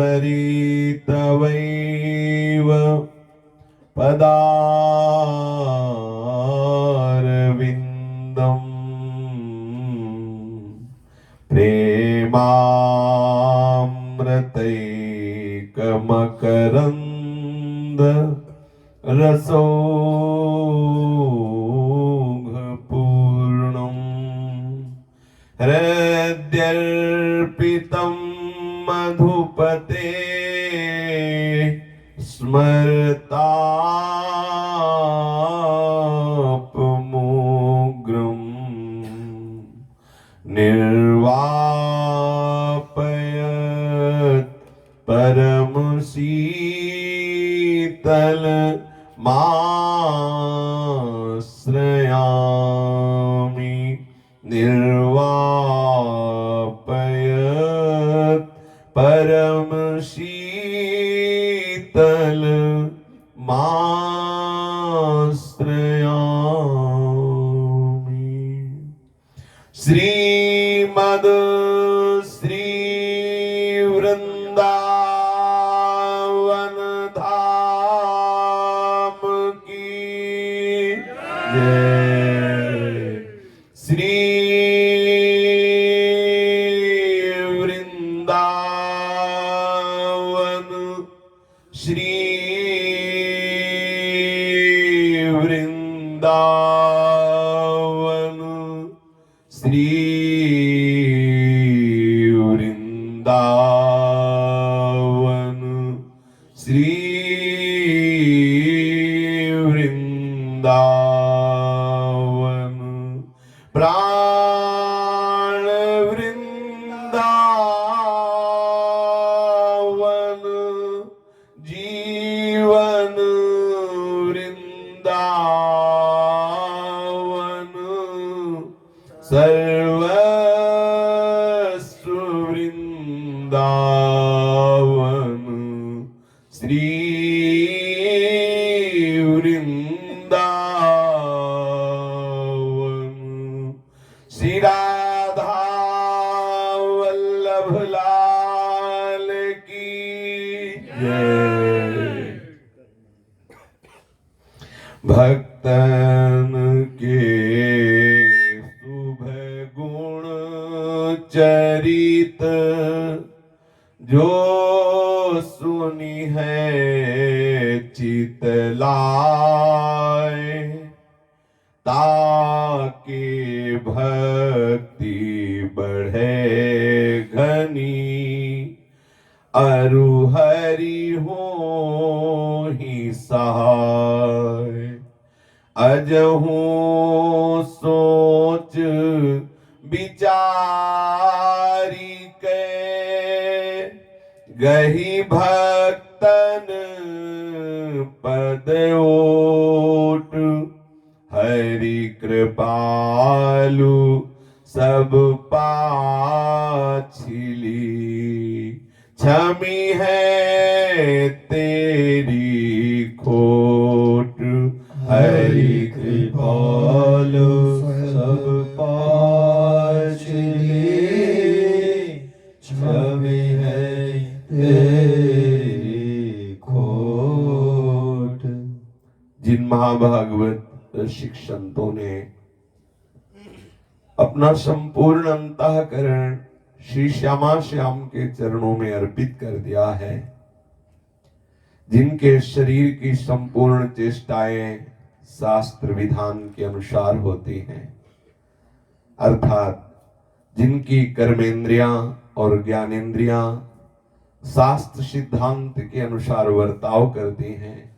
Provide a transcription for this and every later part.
वृन्दावनेश्वरी तवैव पदारविन्दम् प्रेमामृतैकमकरन्द रसौघपूर्णम् हृद्यर्पितं मधुपते स्मरतापमोग्रम् निर्वापयत् परमशीतल माश्रयामि निर्वापयत् परमशीतल माश्रयामि। श्रीमद् श्री वृंदावन धाम की जय। श्री वृंदावन श्री वृंदावन श्री वृंदावन श्री वृंदावन प्राण वृंदावन जीवन वृंदावन सर्वस्व वृंदावन श्री वृंदावन। श्री राधा वल्लभ लाल की जय। भक्तन के शुभ गुण चरित जो सुनी है चितलाए ताके भक्ति बढ़े घनी अरु हरि हो ही सहाय। अजहू सोच विचारी के गही भक्तन पद ओट हरि कृपालु सब पाछिली क्षमी है तेरी खोट हरि कृपालु सब पाछिली क्षमी है तेरी खोट। जिन महाभागवत रसिक संतों ने अपना संपूर्ण अंतःकरण श्री श्यामा श्याम के चरणों में अर्पित कर दिया है, जिनके शरीर की संपूर्ण चेष्टाएं शास्त्र विधान के अनुसार होती हैं, अर्थात जिनकी कर्मेंद्रियां और ज्ञानेंद्रियां शास्त्र सिद्धांत के अनुसार वर्ताव करती हैं,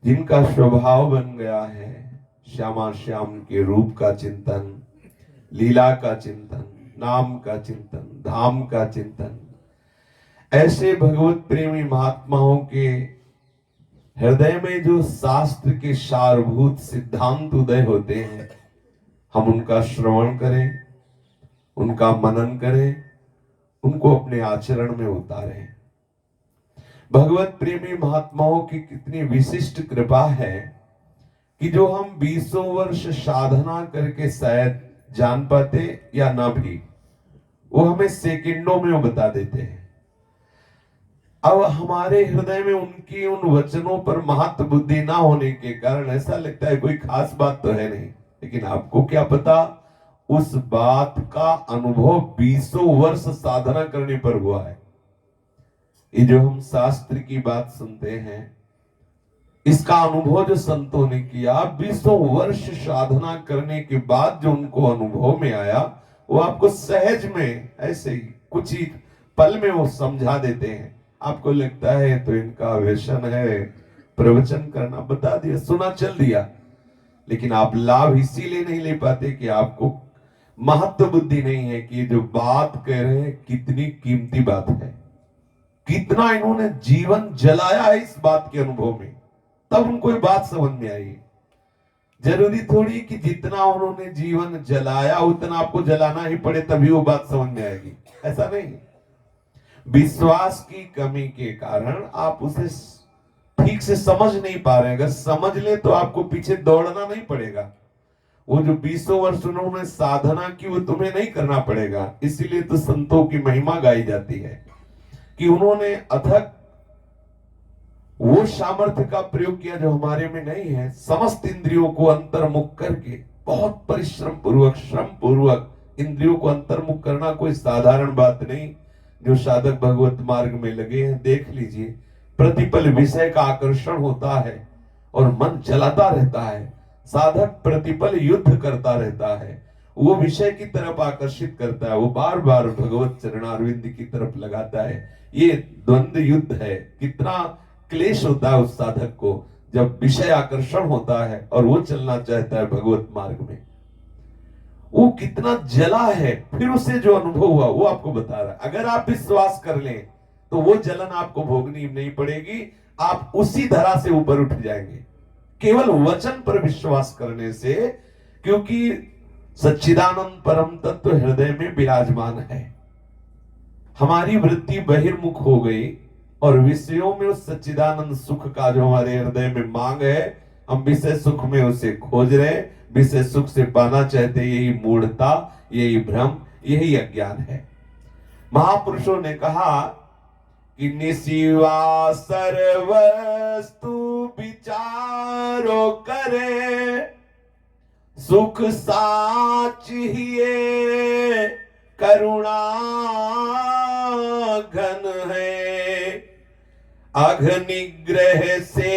जिनका स्वभाव बन गया है श्यामा श्याम के रूप का चिंतन, लीला का चिंतन, नाम का चिंतन, धाम का चिंतन, ऐसे भगवत प्रेमी महात्माओं के हृदय में जो शास्त्र के सारभूत सिद्धांत उदय होते हैं, हम उनका श्रवण करें, उनका मनन करें, उनको अपने आचरण में उतारें। भगवत प्रेमी महात्माओं की कितनी विशिष्ट कृपा है कि जो हम 20 वर्ष साधना करके शायद जान पाते या ना भी, वो हमें सेकंडों में वो बता देते हैं। अब हमारे हृदय में उनकी उन वचनों पर महत्व बुद्धि ना होने के कारण ऐसा लगता है कोई खास बात तो है नहीं। लेकिन आपको क्या पता, उस बात का अनुभव 20 वर्ष साधना करने पर हुआ है। ये जो हम शास्त्र की बात सुनते हैं, इसका अनुभव जो संतों ने किया 20 वर्ष साधना करने के बाद जो उनको अनुभव में आया, वो आपको सहज में ऐसे ही कुछ ही पल में वो समझा देते हैं। आपको लगता है तो इनका व्यसन है, प्रवचन करना बता दिया, सुना चल दिया, लेकिन आप लाभ इसीलिए नहीं ले पाते कि आपको महत्व बुद्धि नहीं है कि ये जो बात कह रहे हैं कितनी कीमती बात है, कितना इन्होंने जीवन जलाया है इस बात के अनुभव में, तब उनको ये बात समझ में आई। जरूरी थोड़ी कि जितना उन्होंने जीवन जलाया उतना आपको जलाना ही पड़े तभी वो बात समझ में आएगी, ऐसा नहीं। विश्वास की कमी के कारण आप उसे ठीक से समझ नहीं पा रहे हैं। अगर समझ ले तो आपको पीछे दौड़ना नहीं पड़ेगा। वो जो 20 वर्ष उन्होंने साधना की वो तुम्हें नहीं करना पड़ेगा। इसीलिए तो संतों की महिमा गाई जाती है कि उन्होंने अथक वो सामर्थ्य का प्रयोग किया जो हमारे में नहीं है। समस्त इंद्रियों को अंतर्मुख करके बहुत परिश्रम पूर्वक, श्रम पूर्वक इंद्रियों को अंतर्मुख करना कोई साधारण बात नहीं। जो साधक भगवत मार्ग में लगे हैं, देख लीजिए, प्रतिपल विषय का आकर्षण होता है और मन चलाता रहता है। साधक प्रतिपल युद्ध करता रहता है, वो विषय की तरफ आकर्षित करता है, वो बार बार भगवत चरणारविंद की तरफ लगाता है। ये द्वंद्व युद्ध है। कितना क्लेश होता है उस साधक को जब विषय आकर्षण होता है और वो चलना चाहता है भगवत मार्ग में। वो कितना जला है, फिर उसे जो अनुभव हुआ वो आपको बता रहा है। अगर आप विश्वास कर लें तो वो जलन आपको भोगनी नहीं पड़ेगी, आप उसी धरा से ऊपर उठ जाएंगे केवल वचन पर विश्वास करने से। क्योंकि सच्चिदानंद परम तत्व हृदय में विराजमान है। हमारी वृत्ति बहिर्मुख हो गई और विषयों में उस सच्चिदानंद सुख का जो हमारे हृदय में मांग है, हम विषय सुख में उसे खोज रहे, विषय सुख से पाना चाहते। यही मूढ़ता, यही भ्रम, यही अज्ञान है। महापुरुषों ने कहा कि निशिवा सर्वस्तु विचारो करे, सुख साच हिये करुणा घन है, अघ निग्रह से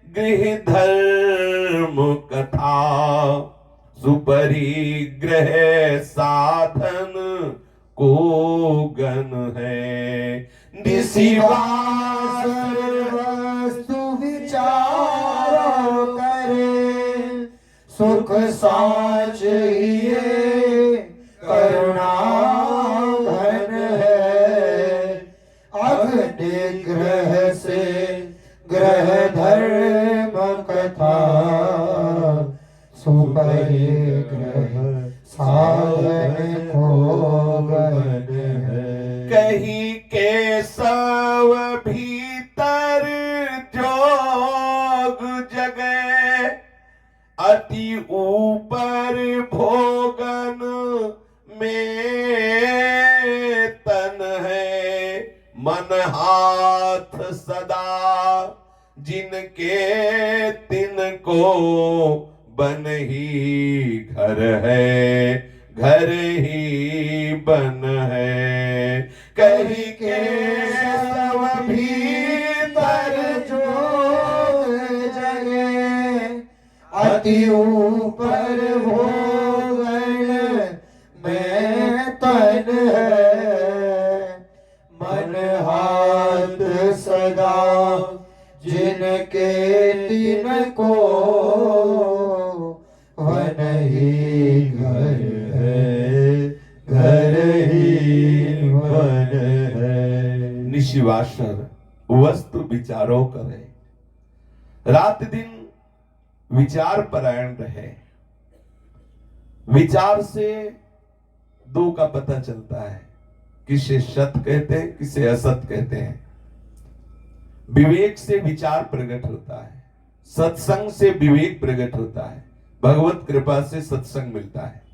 गृह धर्म कथा, सुपरिग्रह साधन को गन है। निशिवास वस्तु विचारो करे, सुख साच हिये करुणा घन है, अघ निग्रह से ग्रह धर्म कथा, सुपरिग्रह साधन को गन है। कहीं के सब भीतर जोग जगह, अति ऊपर भोगन में तन है, मन हाथ सदा जिनके तिनको बन ही घर है, घर ही बन है। कहीं के सब भीतर जोग जगे, अति ऊपर भोगन में तन है, मन हाथ सदा जिनके तिनको वन ही घर है, घर ही वन है। निशिवासर वस्तु विचारो करे, रात दिन विचार परायण रहे। विचार से दो का पता चलता है, किसे सत कहते हैं, किसे असत कहते हैं। विवेक से विचार प्रकट होता है, सत्संग से विवेक प्रकट होता है, भगवत कृपा से सत्संग मिलता है।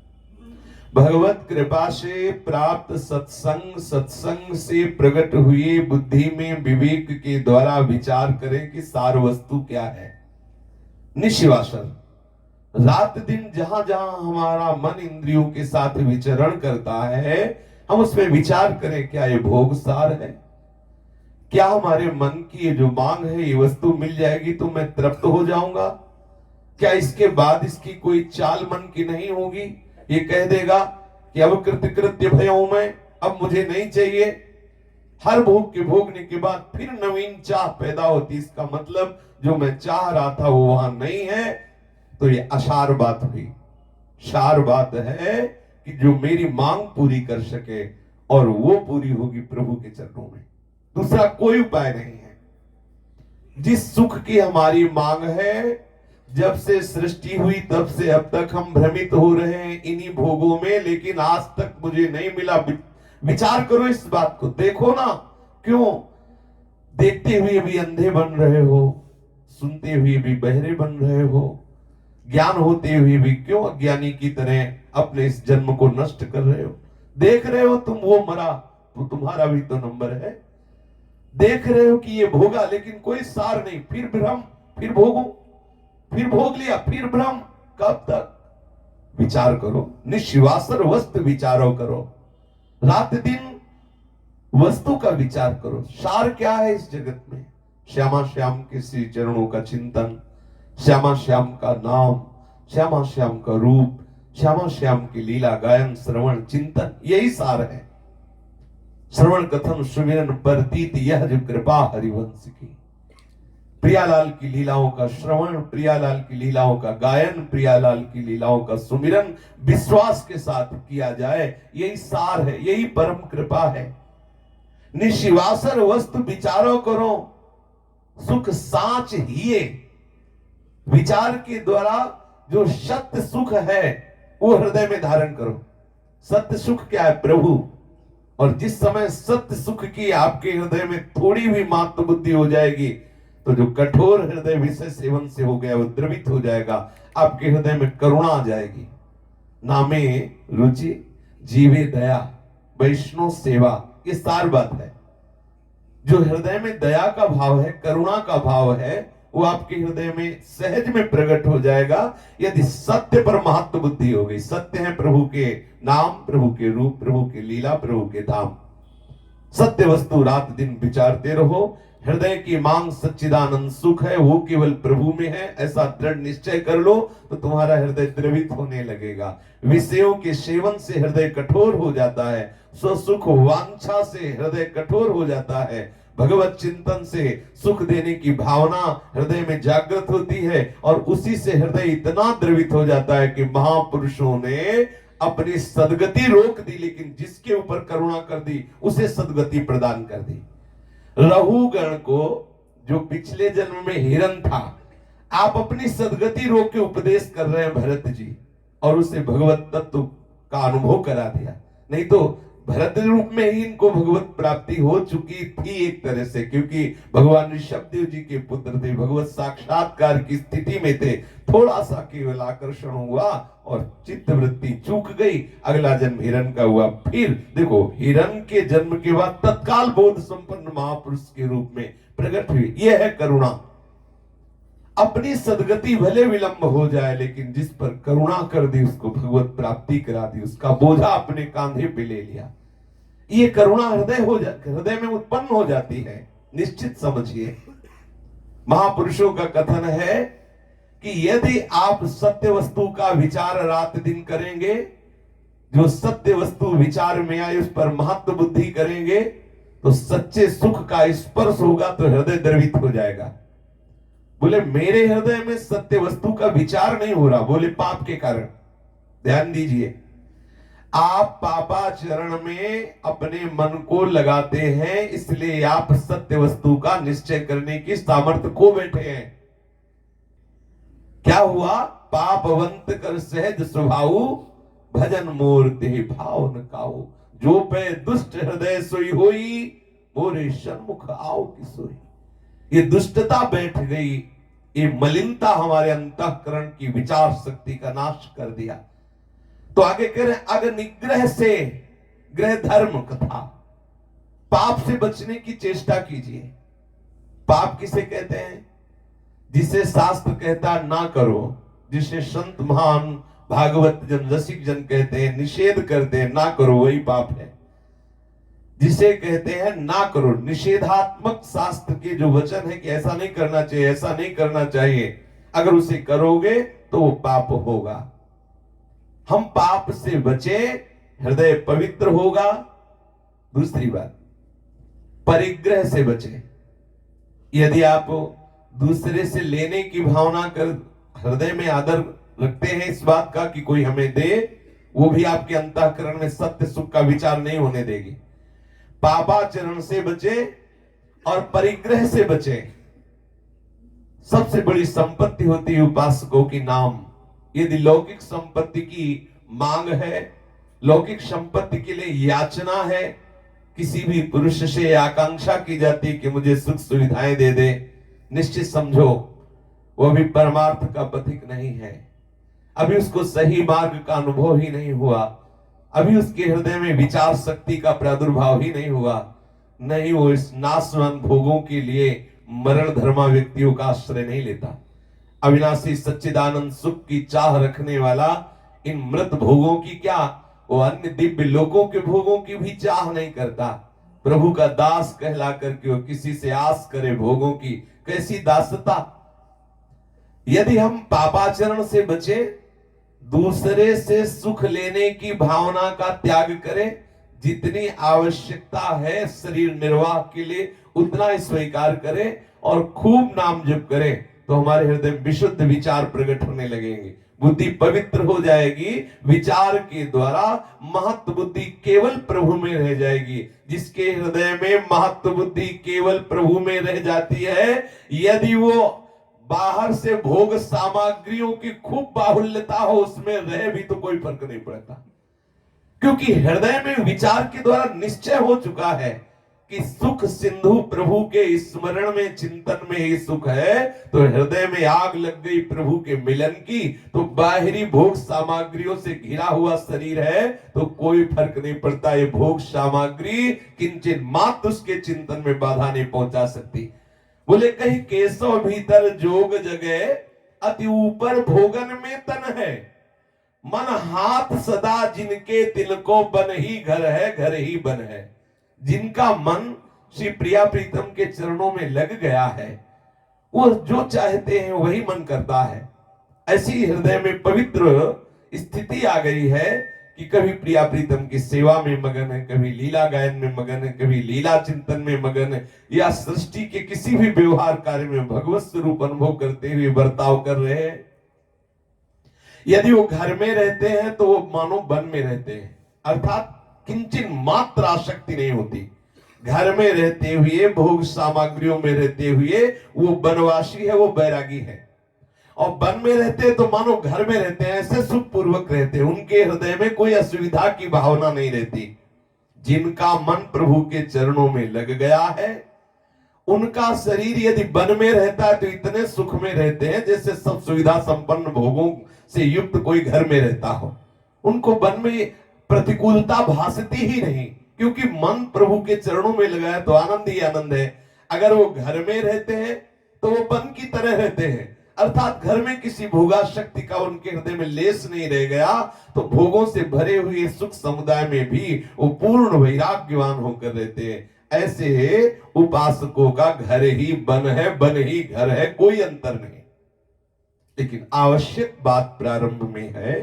भगवत कृपा से प्राप्त सत्संग, सत्संग से प्रकट हुई बुद्धि में विवेक के द्वारा विचार करें कि सार वस्तु क्या है। निश्वासन, रात दिन जहां जहां हमारा मन इंद्रियों के साथ विचरण करता है, हम उसमें विचार करें क्या ये भोग सार है, क्या हमारे मन की ये जो मांग है ये वस्तु मिल जाएगी तो मैं तृप्त हो जाऊंगा, क्या इसके बाद इसकी कोई चाल मन की नहीं होगी, ये कह देगा कि अब कृतकृत्य भयों में, अब मुझे नहीं चाहिए। हर भोग के भोगने के बाद फिर नवीन चाह पैदा होती, इसका मतलब जो मैं चाह रहा था वो वहां नहीं है। तो ये असार बात हुई। सार बात है कि जो मेरी मांग पूरी कर सके, और वो पूरी होगी प्रभु के चरणों में, दूसरा कोई उपाय नहीं है। जिस सुख की हमारी मांग है, जब से सृष्टि हुई तब से अब तक हम भ्रमित हो रहे हैं इन्हीं भोगों में, लेकिन आज तक मुझे नहीं मिला। विचार करो इस बात को, देखो ना, क्यों देखते हुए भी अंधे बन रहे हो, सुनते हुए भी बहरे बन रहे हो, ज्ञान होते हुए भी क्यों अज्ञानी की तरह अपने इस जन्म को नष्ट कर रहे हो। देख रहे हो तुम वो मरा तो तुम्हारा भी तो नंबर है, देख रहे हो कि ये भोगा लेकिन कोई सार नहीं, फिर भ्रम, फिर भोगो, फिर भोग लिया, फिर भ्रम, कब तक। विचार करो, निश्वासर वस्तु विचारो करो, रात दिन वस्तु का विचार करो। सार क्या है इस जगत में? श्यामा श्याम के श्री चरणों का चिंतन, श्यामा श्याम का नाम, श्यामा श्याम का रूप, श्यामा श्याम की लीला गायन श्रवण चिंतन, यही सार है। श्रवण कथन सुमिरन परतीत यह जो कृपा हरिवंश की। प्रियालाल की लीलाओं का श्रवण, प्रियालाल की लीलाओं का गायन, प्रियालाल की लीलाओं का सुमिरन विश्वास के साथ किया जाए, यही सार है, यही परम कृपा है। निशिवासर वस्तु विचारो करो, सुख साच हिये। विचार के द्वारा जो सत्य सुख है वो हृदय में धारण करो। सत्य सुख क्या है? प्रभु। और जिस समय सत्य सुख की आपके हृदय में थोड़ी भी मात्र बुद्धि हो जाएगी, तो जो कठोर हृदय विषय सेवन से हो गया वो द्रवित हो जाएगा, आपके हृदय में करुणा आ जाएगी। नामे रुचि, जीवे दया, वैष्णव सेवा, ये सार बात है। जो हृदय में दया का भाव है, करुणा का भाव है, वो आपके हृदय में सहज में प्रकट हो जाएगा यदि सत्य पर महत्व बुद्धि हो गई। सत्य है प्रभु के नाम, प्रभु के रूप, प्रभु के लीला, प्रभु के धाम। सत्य वस्तु रात दिन विचारते रहो। हृदय की मांग सच्चिदानंद सुख है, वो केवल प्रभु में है, ऐसा दृढ़ निश्चय कर लो तो तुम्हारा हृदय द्रवित होने लगेगा। विषयों के सेवन से हृदय कठोर हो जाता है, स्वसुख वांछा से हृदय कठोर हो जाता है, भगवत चिंतन से सुख देने की भावना हृदय में जागृत होती है, और उसी से हृदय इतना द्रवित हो जाता है कि महापुरुषों ने अपनी सदगति रोक दी, लेकिन जिसके ऊपर करुणा कर दी उसे सदगति प्रदान कर दी। रहुगण को, जो पिछले जन्म में हिरण था, आप अपनी सदगति रोक के उपदेश कर रहे हैं भरत जी, और उसे भगवत तत्व का अनुभव करा दिया। नहीं तो भरत रूप में ही इनको भगवत प्राप्ति हो चुकी थी एक तरह से, क्योंकि भगवान ऋषभदेव जी के पुत्र थे, भगवत साक्षात्कार की स्थिति में थे। थोड़ा सा केवल आकर्षण हुआ और चित्त वृत्ति चूक गई, अगला जन्म हिरण का हुआ। फिर देखो, हिरण के जन्म के बाद तत्काल बोध संपन्न महापुरुष के रूप में प्रकट हुई। यह है करुणा। अपनी सदगति भले विलंब हो जाए, लेकिन जिस पर करुणा कर दी उसको भगवत प्राप्ति करा दी, उसका बोझा अपने कांधे पे ले लिया। ये करुणा हृदय में उत्पन्न हो जाती है। निश्चित समझिए, महापुरुषों का कथन है कि यदि आप सत्य वस्तु का विचार रात दिन करेंगे, जो सत्य वस्तु विचार में आए उस पर महत्व बुद्धि करेंगे, तो सच्चे सुख का स्पर्श होगा तो हृदय द्रवित हो जाएगा। बोले मेरे हृदय में सत्य वस्तु का विचार नहीं हो रहा, बोले पाप के कारण। ध्यान दीजिए, आप पापाचरण में अपने मन को लगाते हैं, इसलिए आप सत्य वस्तु का निश्चय करने की सामर्थ्य खो बैठे हैं। क्या हुआ? पापवंत कर सहज स्वभाव, भजन मोर देह भाव न काऊ। जो पे दुष्ट हृदय सोई होई, मोरे सन्मुख आओ की सोई। ये दुष्टता बैठ गई ये मलिनता हमारे अंतःकरण की विचार शक्ति का नाश कर दिया। तो आगे कह रहे हैं अगर निग्रह से गृह धर्म कथा, पाप से बचने की चेष्टा कीजिए। पाप किसे कहते हैं? जिसे शास्त्र कहता ना करो, जिसे संत महान भागवत जन रसिक जन कहते हैं निषेध करते हैं ना करो, वही पाप है। जिसे कहते हैं ना करो, निषेधात्मक शास्त्र के जो वचन है कि ऐसा नहीं करना चाहिए, ऐसा नहीं करना चाहिए, अगर उसे करोगे तो वो पाप होगा। हम पाप से बचे, हृदय पवित्र होगा। दूसरी बात, परिग्रह से बचे। यदि आप दूसरे से लेने की भावना कर हृदय में आदर रखते हैं इस बात का कि कोई हमें दे, वो भी आपके अंतःकरण में सत्य सुख का विचार नहीं होने देगी। पापाचरण से बचे और परिग्रह से बचे। सबसे बड़ी संपत्ति होती है उपासकों की नाम। यदि लौकिक संपत्ति की मांग है, लौकिक संपत्ति के लिए याचना है, किसी भी पुरुष से आकांक्षा की जाती है कि मुझे सुख सुविधाएं दे दे, निश्चित समझो वो भी परमार्थ का पथिक नहीं है। अभी उसको सही मार्ग का अनुभव ही नहीं हुआ, अभी उसके हृदय में विचार शक्ति का प्रादुर्भाव ही नहीं हुआ। नहीं, वो इस नाशवान भोगों के लिए मरण धर्मा व्यक्तियों का आश्रय नहीं लेता। अविनाशी सच्चिदानंद सुख की चाह रखने वाला इन मृत भोगों की क्या, वो अन्य दिव्य लोकों के भोगों की भी चाह नहीं करता। प्रभु का दास कहला करके वो किसी से आस करे भोगों की, कैसी दासता। यदि हम पापाचरण से बचे, दूसरे से सुख लेने की भावना का त्याग करें, जितनी आवश्यकता है शरीर निर्वाह के लिए उतना ही स्वीकार करें और खूब नाम जप करें, तो हमारे हृदय में विशुद्ध विचार प्रकट होने लगेंगे, बुद्धि पवित्र हो जाएगी। विचार के द्वारा महत्व बुद्धि केवल प्रभु में रह जाएगी। जिसके हृदय में महत्व बुद्धि केवल प्रभु में रह जाती है, यदि वो बाहर से भोग सामग्रियों की खूब बाहुल्यता हो, उसमें रहे भी तो कोई फर्क नहीं पड़ता, क्योंकि हृदय में विचार के द्वारा निश्चय हो चुका है कि सुख सिंधु प्रभु के स्मरण में चिंतन में ही सुख है। तो हृदय में आग लग गई प्रभु के मिलन की, तो बाहरी भोग सामग्रियों से घिरा हुआ शरीर है तो कोई फर्क नहीं पड़ता। ये भोग सामग्री किंचित मात्र उसके चिंतन में बाधा नहीं पहुंचा सकती। बोले कहीं केशव भीतर जोग जगह, अति ऊपर भोगन में तन है, मन हाथ सदा जिनके तिलको बन ही घर है, घर ही बन है। जिनका मन श्री प्रिया प्रीतम के चरणों में लग गया है, वो जो चाहते हैं वही मन करता है। ऐसी हृदय में पवित्र स्थिति आ गई है कि कभी प्रिया प्रीतम की सेवा में मगन है, कभी लीला गायन में मगन है, कभी लीला चिंतन में मगन है, या सृष्टि के किसी भी व्यवहार कार्य में भगवत स्वरूप अनुभव करते हुए बर्ताव कर रहे हैं। यदि वो घर में रहते हैं तो वो मानो वन में रहते हैं, अर्थात किंचित मात्र आसक्ति नहीं होती। घर में रहते हुए, भोग सामग्रियों में रहते हुए वो वनवासी है, वो बैरागी है। और वन में रहते तो मानो घर में रहते हैं, ऐसे सुख पूर्वक रहते हैं। उनके हृदय में कोई असुविधा की भावना नहीं रहती। जिनका मन प्रभु के चरणों में लग गया है, उनका शरीर यदि वन में रहता है तो इतने सुख में रहते हैं जैसे सब सुविधा संपन्न भोगों से युक्त कोई घर में रहता हो। उनको वन में प्रतिकूलता भासती ही नहीं, क्योंकि मन प्रभु के चरणों में लगा है तो आनंद ही आनंद है। अगर वो घर में रहते हैं तो वो वन की तरह रहते हैं, अर्थात घर में किसी भोगा शक्ति का उनके हृदय में लेस नहीं रह गया, तो भोगों से भरे हुए सुख समुदाय में भी वो पूर्ण वैराग्यवान होकर रहते हैं। ऐसे उपासकों का घर ही वन है, वन ही घर है, कोई अंतर नहीं। लेकिन आवश्यक बात प्रारंभ में है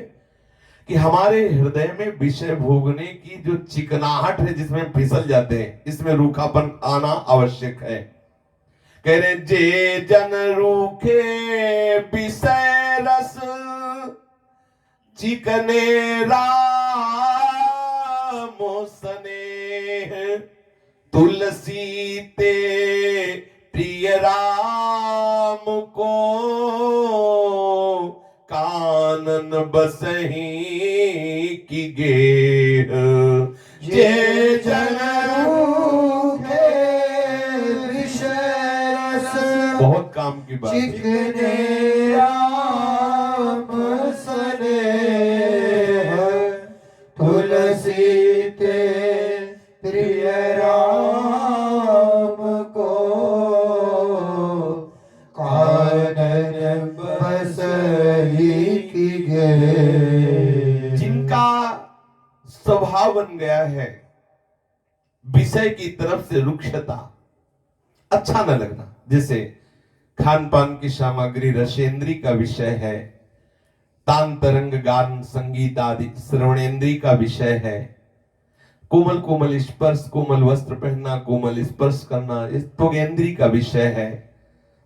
कि हमारे हृदय में विषय भोगने की जो चिकनाहट है, जिसमें फिसल जाते हैं, इसमें रूखापन आना आवश्यक है। कह रहे जे जन रूखे विषय रस, चिकने राम स्नेह, तुलसी ते प्रिय राम को, कानन बसही की गेह। जे जन रूखे विषय रस, बहुत काम राम की बात है। चिकने राम स्नेह तुलसी ते प्रिय राम को कानन बसई की गे। जिनका स्वभाव बन गया है विषय की तरफ से रुक्षता, अच्छा न लगना, जैसे खान पान की सामग्री रसेंद्री का विषय है, तान तरंग गान संगीत आदि श्रवणेन्द्री का विषय है, कोमल कोमल स्पर्श, कोमल वस्त्र पहनना, कोमल स्पर्श करना इस त्वगेंद्री का विषय है,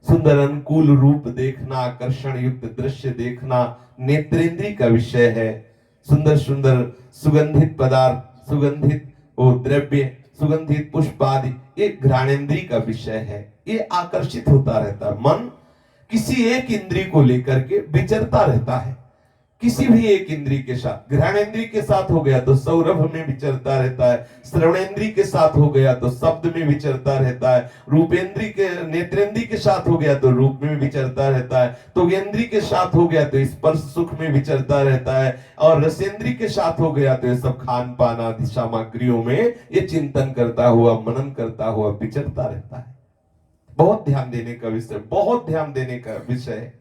सुंदर अनुकूल रूप देखना, आकर्षण युक्त दृश्य देखना नेत्रेंद्री का विषय है, सुंदर सुंदर सुगंधित पदार्थ, सुगंधित वो द्रव्य, सुगंधित पुष्प आदि ये घ्राणेन्द्री का विषय है। ये आकर्षित होता रहता है। मन किसी एक इंद्री को लेकर के विचरता रहता है, किसी भी एक इंद्री के साथ। घ्राणेन्द्री के साथ हो गया तो सौरभ में विचरता रहता है, श्रवणेन्द्री के साथ हो गया तो शब्द में विचरता रहता है, रूपेंद्री के नेत्रेंद्री के साथ हो गया तो रूप में विचरता रहता है, त्वगेंद्री के साथ हो गया तो स्पर्श सुख में विचरता रहता है, और रसेंद्री के साथ हो गया तो ये सब खान पान आदि सामग्रियों में ये चिंतन करता हुआ, मनन करता हुआ विचरता रहता है। बहुत ध्यान देने का विषय, बहुत ध्यान देने का विषय है।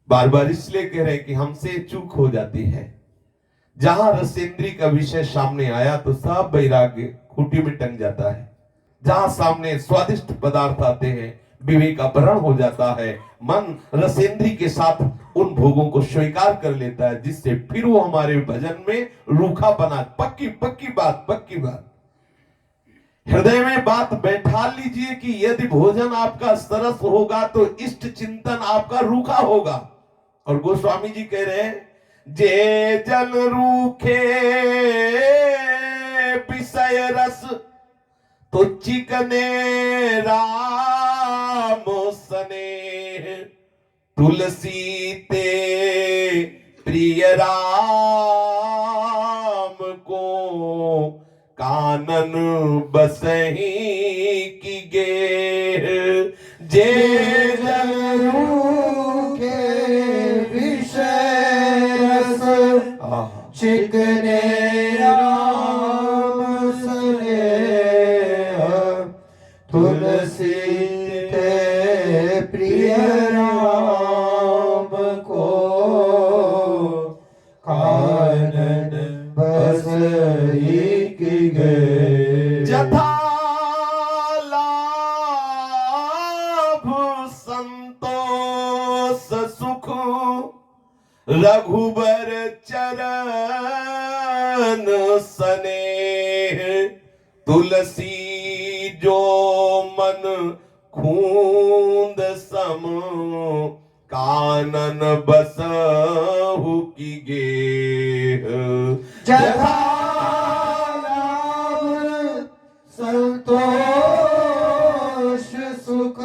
बार बार इसलिए कह रहे हैं कि हमसे चूक हो जाती है। जहां रसेंद्री का विषय सामने आया तो सब वैराग्य खूंटी में टंग जाता है। जहां सामने स्वादिष्ट पदार्थ आते हैं विवेक अपहरण हो जाता है। मन रसेंद्री के साथ उन भोगों को स्वीकार कर लेता है, जिससे फिर वो हमारे भजन में रूखा बना। पक्की पक्की बात, पक्की बात हृदय में बात बैठा लीजिए कि यदि भोजन आपका सरस होगा तो इष्ट चिंतन आपका रूखा होगा। और गोस्वामी जी कह रहे हैं, जे जल रूखे विषय रस तो चिकने राम स्नेह तुलसी ते प्रिय राम को कानन बसही की गे। जे जल रूखे विषय रस चिकने राम स्नेह तुलसी ते प्रिय राम को कानन बसई की गे। जथा लाभ संतोष सुख रघुबर चरण स्नेह तुलसी जो मन खूंद सम कानन बसहु की गेह। जथा लाभ संतोष सुख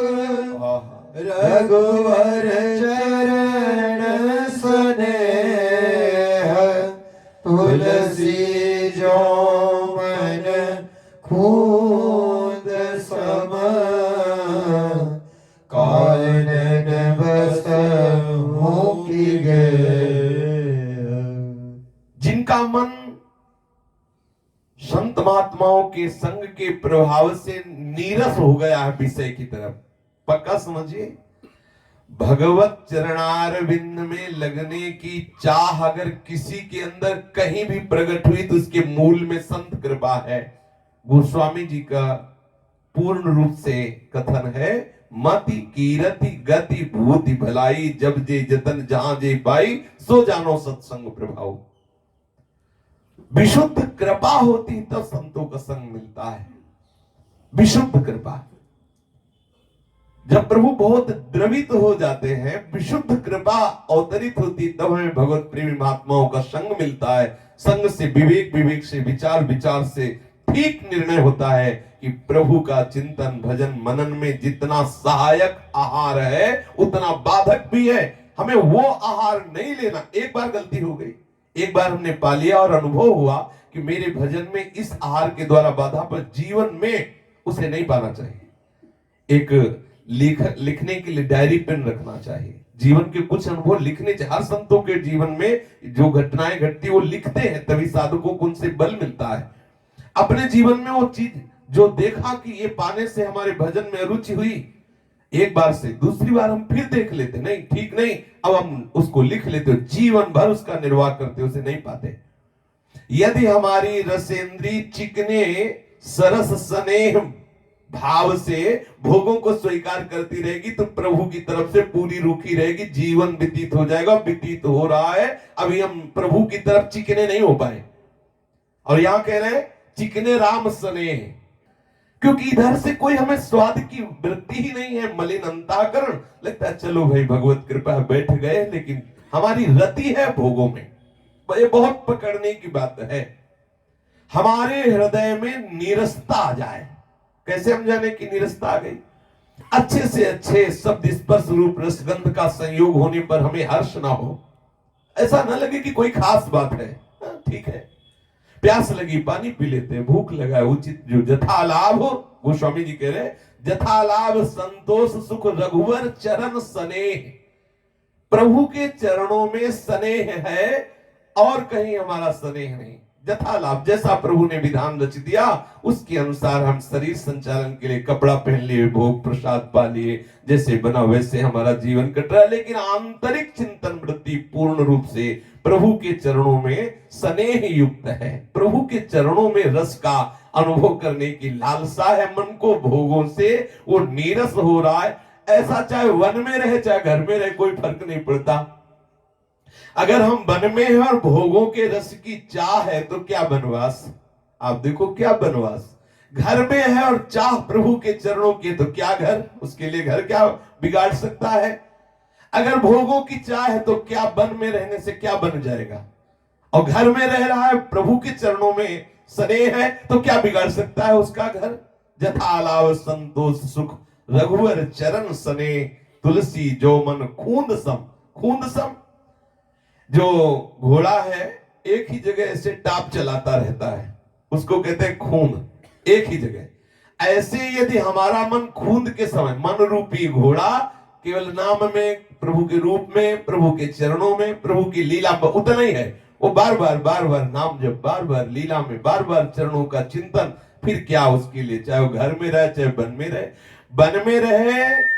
रघुवर चरण स्नेह तुलसी जो मन खूंद सम कानन बसहु की गे। जिनका मन संत महात्माओं के संग के प्रभाव से नीरस हो गया है विषय की तरफ, पक्का समझिए। भगवत चरणारविंद में लगने की चाह अगर किसी के अंदर कहीं भी प्रकट हुई तो उसके मूल में संत कृपा है। गोस्वामी जी का पूर्ण रूप से कथन है, मति कीरति गति भूति भलाई जब जे जतन जहां जे पाई सो जानो सत्संग प्रभाव। विशुद्ध कृपा होती तब संतों का संग मिलता है। विशुद्ध कृपा, जब प्रभु बहुत द्रवित हो जाते हैं, विशुद्ध कृपा अवतरित होती तब हमें भगवत प्रेमी महात्माओं का संग मिलता है। संग से विवेक, विवेक से विचार, विचार से ठीक निर्णय होता है कि प्रभु का चिंतन भजन मनन में जितना सहायक आहार है उतना बाधक भी है। हमें वो आहार नहीं लेना। एक बार गलती हो गई, एक बार हमने पा लिया और अनुभव हुआ कि मेरे भजन में इस आहार के द्वारा बाधा, पर जीवन में उसे नहीं पाना चाहिए। एक लिखने के लिए डायरी पेन रखना चाहिए। जीवन के कुछ अनुभव लिखने चाहिए। हर संतों के जीवन में जो घटनाएं घटती वो लिखते हैं, तभी साधकों को उनसे बल मिलता है। अपने जीवन में वो चीज जो देखा कि ये पाने से हमारे भजन में रुचि हुई, एक बार से दूसरी बार हम फिर देख लेते, नहीं ठीक नहीं, अब हम उसको लिख लेते, जीवन भर उसका निर्वाह करते, उसे नहीं पाते। यदि हमारी रसेंद्री चिकने सरस स्नेह भाव से भोगों को स्वीकार करती रहेगी तो प्रभु की तरफ से पूरी रूखी रहेगी, जीवन व्यतीत हो जाएगा। व्यतीत हो रहा है, अभी हम प्रभु की तरफ चिकने नहीं हो पाए। और यहां कह रहे हैं चिकने राम स्नेह, क्योंकि इधर से कोई हमें स्वाद की वृत्ति ही नहीं है। मलिन अंतःकरण, लगता है चलो भाई भगवत कृपा बैठ गए, लेकिन हमारी रति है भोगों में। ये बहुत पकड़ने की बात है। हमारे हृदय में नीरसता आ जाए। कैसे हम जाने कि नीरसता आ गई? अच्छे से अच्छे शब्द स्पर्श रूप रसगंध का संयोग होने पर हमें हर्ष ना हो, ऐसा ना लगे कि कोई खास बात है। ठीक है, प्यास लगी पानी पी लेते हैं, भूख लगा है उचित जो जथा लाभ, गोस्वामी जी कह रहे जथा लाभ संतोष सुख रघुवर चरण स्नेह। प्रभु के चरणों में स्नेह है और कहीं हमारा स्नेह नहीं। जथा लाभ, जैसा प्रभु ने विधान रच दिया उसके अनुसार हम शरीर संचालन के लिए कपड़ा पहन लिए, भोग प्रसाद पा लिए, जैसे बना वैसे हमारा जीवन कट रहा है। लेकिन आंतरिक चिंतन वृत्ति पूर्ण रूप से प्रभु के चरणों में स्नेह युक्त है। प्रभु के चरणों में रस का अनुभव करने की लालसा है। मन को भोगों से वो नीरस हो रहा है। ऐसा चाहे वन में रहे चाहे घर में रहे, कोई फर्क नहीं पड़ता। अगर हम वन में हैं और भोगों के रस की चाह है तो क्या बनवास। आप देखो क्या बनवास। घर में है और चाह प्रभु के चरणों की तो क्या घर, उसके लिए घर क्या बिगाड़ सकता है। अगर भोगों की चाह है तो क्या वन में रहने से क्या बन जाएगा। और घर में रह रहा है, प्रभु के चरणों में स्नेह है तो क्या बिगाड़ सकता है उसका घर। जथा लाभ संतोष सुख रघुवर चरण स्नेह, तुलसी जो मन खूंद सम। खूंद सम, जो घोड़ा है एक ही जगह ऐसे टाप चलाता रहता है, उसको कहते हैं खूंद, एक ही जगह। ऐसे यदि हमारा मन खूंद के समय, मन रूपी घोड़ा केवल नाम में, प्रभु के रूप में, प्रभु के चरणों में, प्रभु की लीला में उतना ही है। वो बार बार नाम जब, बार बार लीला में, बार बार चरणों का चिंतन, फिर क्या उसके लिए, चाहे वो घर में रहे चाहे वन में रहे। वन में रहे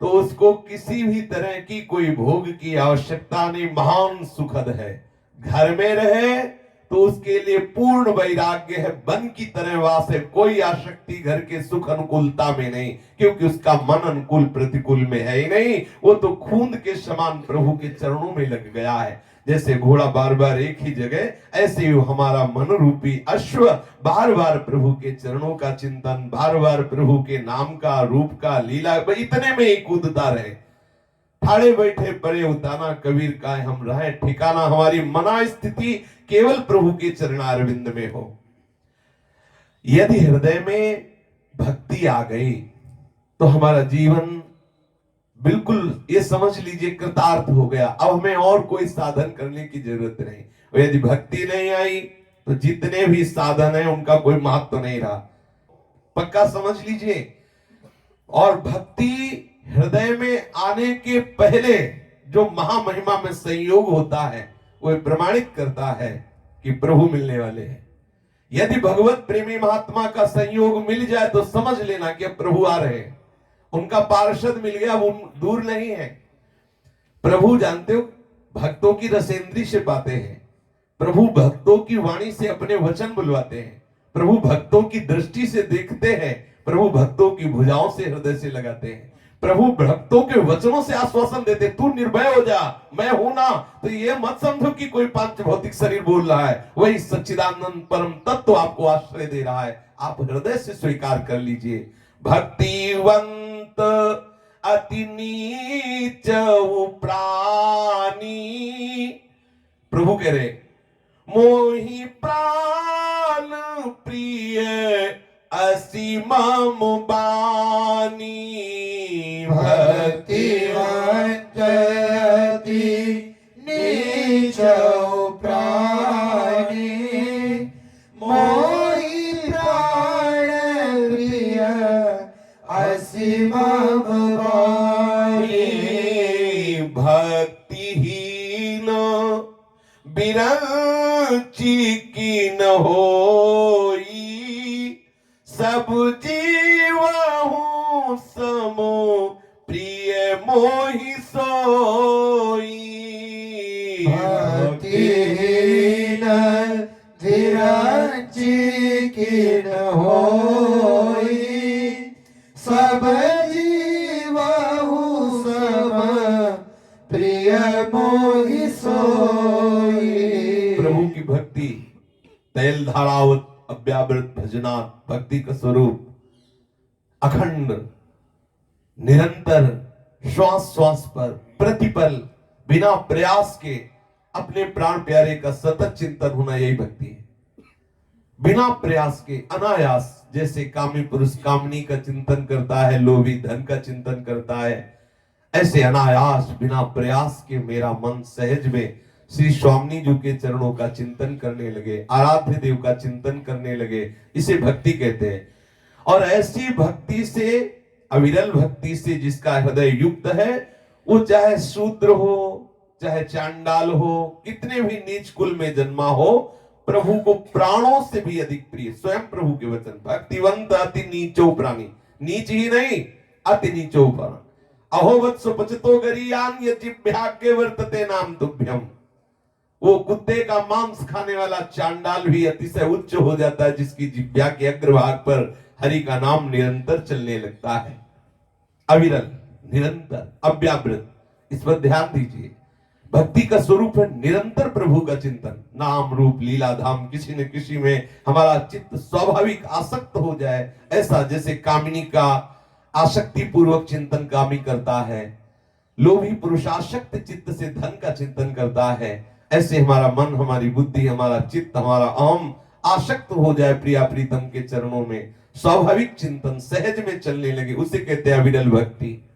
तो उसको किसी भी तरह की कोई भोग की आवश्यकता नहीं, महान सुखद है। घर में रहे तो उसके लिए पूर्ण वैराग्य है, वन की तरह वास है, कोई आसक्ति घर के सुख अनुकूलता में नहीं, क्योंकि उसका मन अनुकूल प्रतिकूल में है ही नहीं। वो तो खूंद के समान प्रभु के चरणों में लग गया है। जैसे घोड़ा बार बार एक ही जगह, ऐसे ही हमारा मन रूपी अश्व बार बार प्रभु के चरणों का चिंतन, बार बार प्रभु के नाम का, रूप का, लीला, इतने में ही कूदता रहे। ठाड़े बैठे परे उताना कबीर का हम रहे ठिकाना। हमारी मना स्थिति केवल प्रभु के चरणारविंद में हो। यदि हृदय में भक्ति आ गई तो हमारा जीवन बिल्कुल, ये समझ लीजिए, कृतार्थ हो गया। अब हमें और कोई साधन करने की जरूरत नहीं। और यदि भक्ति नहीं आई तो जितने भी साधन है उनका कोई महत्व नहीं रहा, पक्का समझ लीजिए। और भक्ति हृदय में आने के पहले जो महामहिमा में संयोग होता है वो प्रमाणित करता है कि प्रभु मिलने वाले हैं। यदि भगवत प्रेमी महात्मा का संयोग मिल जाए तो समझ लेना कि प्रभु आ रहे हैं। उनका पार्षद मिल गया, वो दूर नहीं है। प्रभु जानते हो भक्तों की रसेंद्री से पाते हैं, प्रभु भक्तों की वाणी से अपने वचन बुलवाते हैं, प्रभु भक्तों की दृष्टि से देखते हैं, प्रभु भक्तों की भुजाओं से हृदय से लगाते हैं, प्रभु भक्तों के वचनों से आश्वासन देते, तू निर्भय हो जा, मैं हूं ना। तो ये मत समझो कि कोई पांच भौतिक शरीर बोल रहा है, वही सच्चिदानंद परम तत्व आपको आश्रय दे रहा है। आप हृदय से स्वीकार कर लीजिए। भक्तिवंत अति नीच प्राणी, प्रभु कह रहे मोहि प्राण प्रिय असीम बानी। भक्तिवंत अति नीच प्राणी, मोहि प्राण प्रिय असीम भक्तिहीन बिरंची की न होई, सब जीवहु समो प्रिय मोहि सोई। भक्तिहीन विरंची की न होई, सब जीवहु सम प्रिय मोहि सोई। प्रभु की भक्ति तैल धारावत अव्यावृत भजनात् भक्ति का स्वरूप अखंड निरंतर श्वास श्वास पर प्रतिपल बिना प्रयास के अपने प्राण प्यारे का सतत चिंतन होना, यही भक्ति है। बिना प्रयास के अनायास, जैसे कामी पुरुष कामनी का चिंतन करता है, लोभी धन का चिंतन करता है, ऐसे अनायास बिना प्रयास के मेरा मन सहज में श्री स्वामी जी के चरणों का चिंतन करने लगे, आराध्य देव का चिंतन करने लगे, इसे भक्ति कहते हैं। और ऐसी भक्ति से, अविरल भक्ति से जिसका हृदय युक्त है, वो चाहे शूद्र हो, चाहे चांडाल हो, कितने भी नीच कुल में जन्मा हो, प्रभु को प्राणों से भी अधिक प्रिय। स्वयं प्रभु के वचन, भक्तिवंत अति नीचो प्राणी, नीच ही नहीं अति नीचो प्राणी, अहो वत्सो पचतो गरीयान यजिभ्याग्य वर्तते नाम तुभ्यम। वो कुत्ते का मांस खाने वाला चांडाल भी अतिशय उच्च हो जाता है जिसकी जिह्वा के अग्रभाग पर हरि का नाम निरंतर चलने लगता है। अविरल, निरंतर, अव्यावृत, इस पर ध्यान दीजिए। भक्ति का स्वरूप है निरंतर प्रभु का चिंतन, नाम रूप लीला धाम, किसी न किसी में हमारा चित्त स्वाभाविक आसक्त हो जाए, ऐसा जैसे कामिनी का आसक्ति पूर्वक चिंतन कामी करता है, लोभी पुरुषासक्त चित्त से धन का चिंतन करता है, ऐसे हमारा मन, हमारी बुद्धि, हमारा चित्त, हमारा अहम आसक्त हो जाए प्रिया प्रीतम के चरणों में, स्वाभाविक चिंतन सहज में चलने लगे, उसे कहते हैं अविरल भक्ति।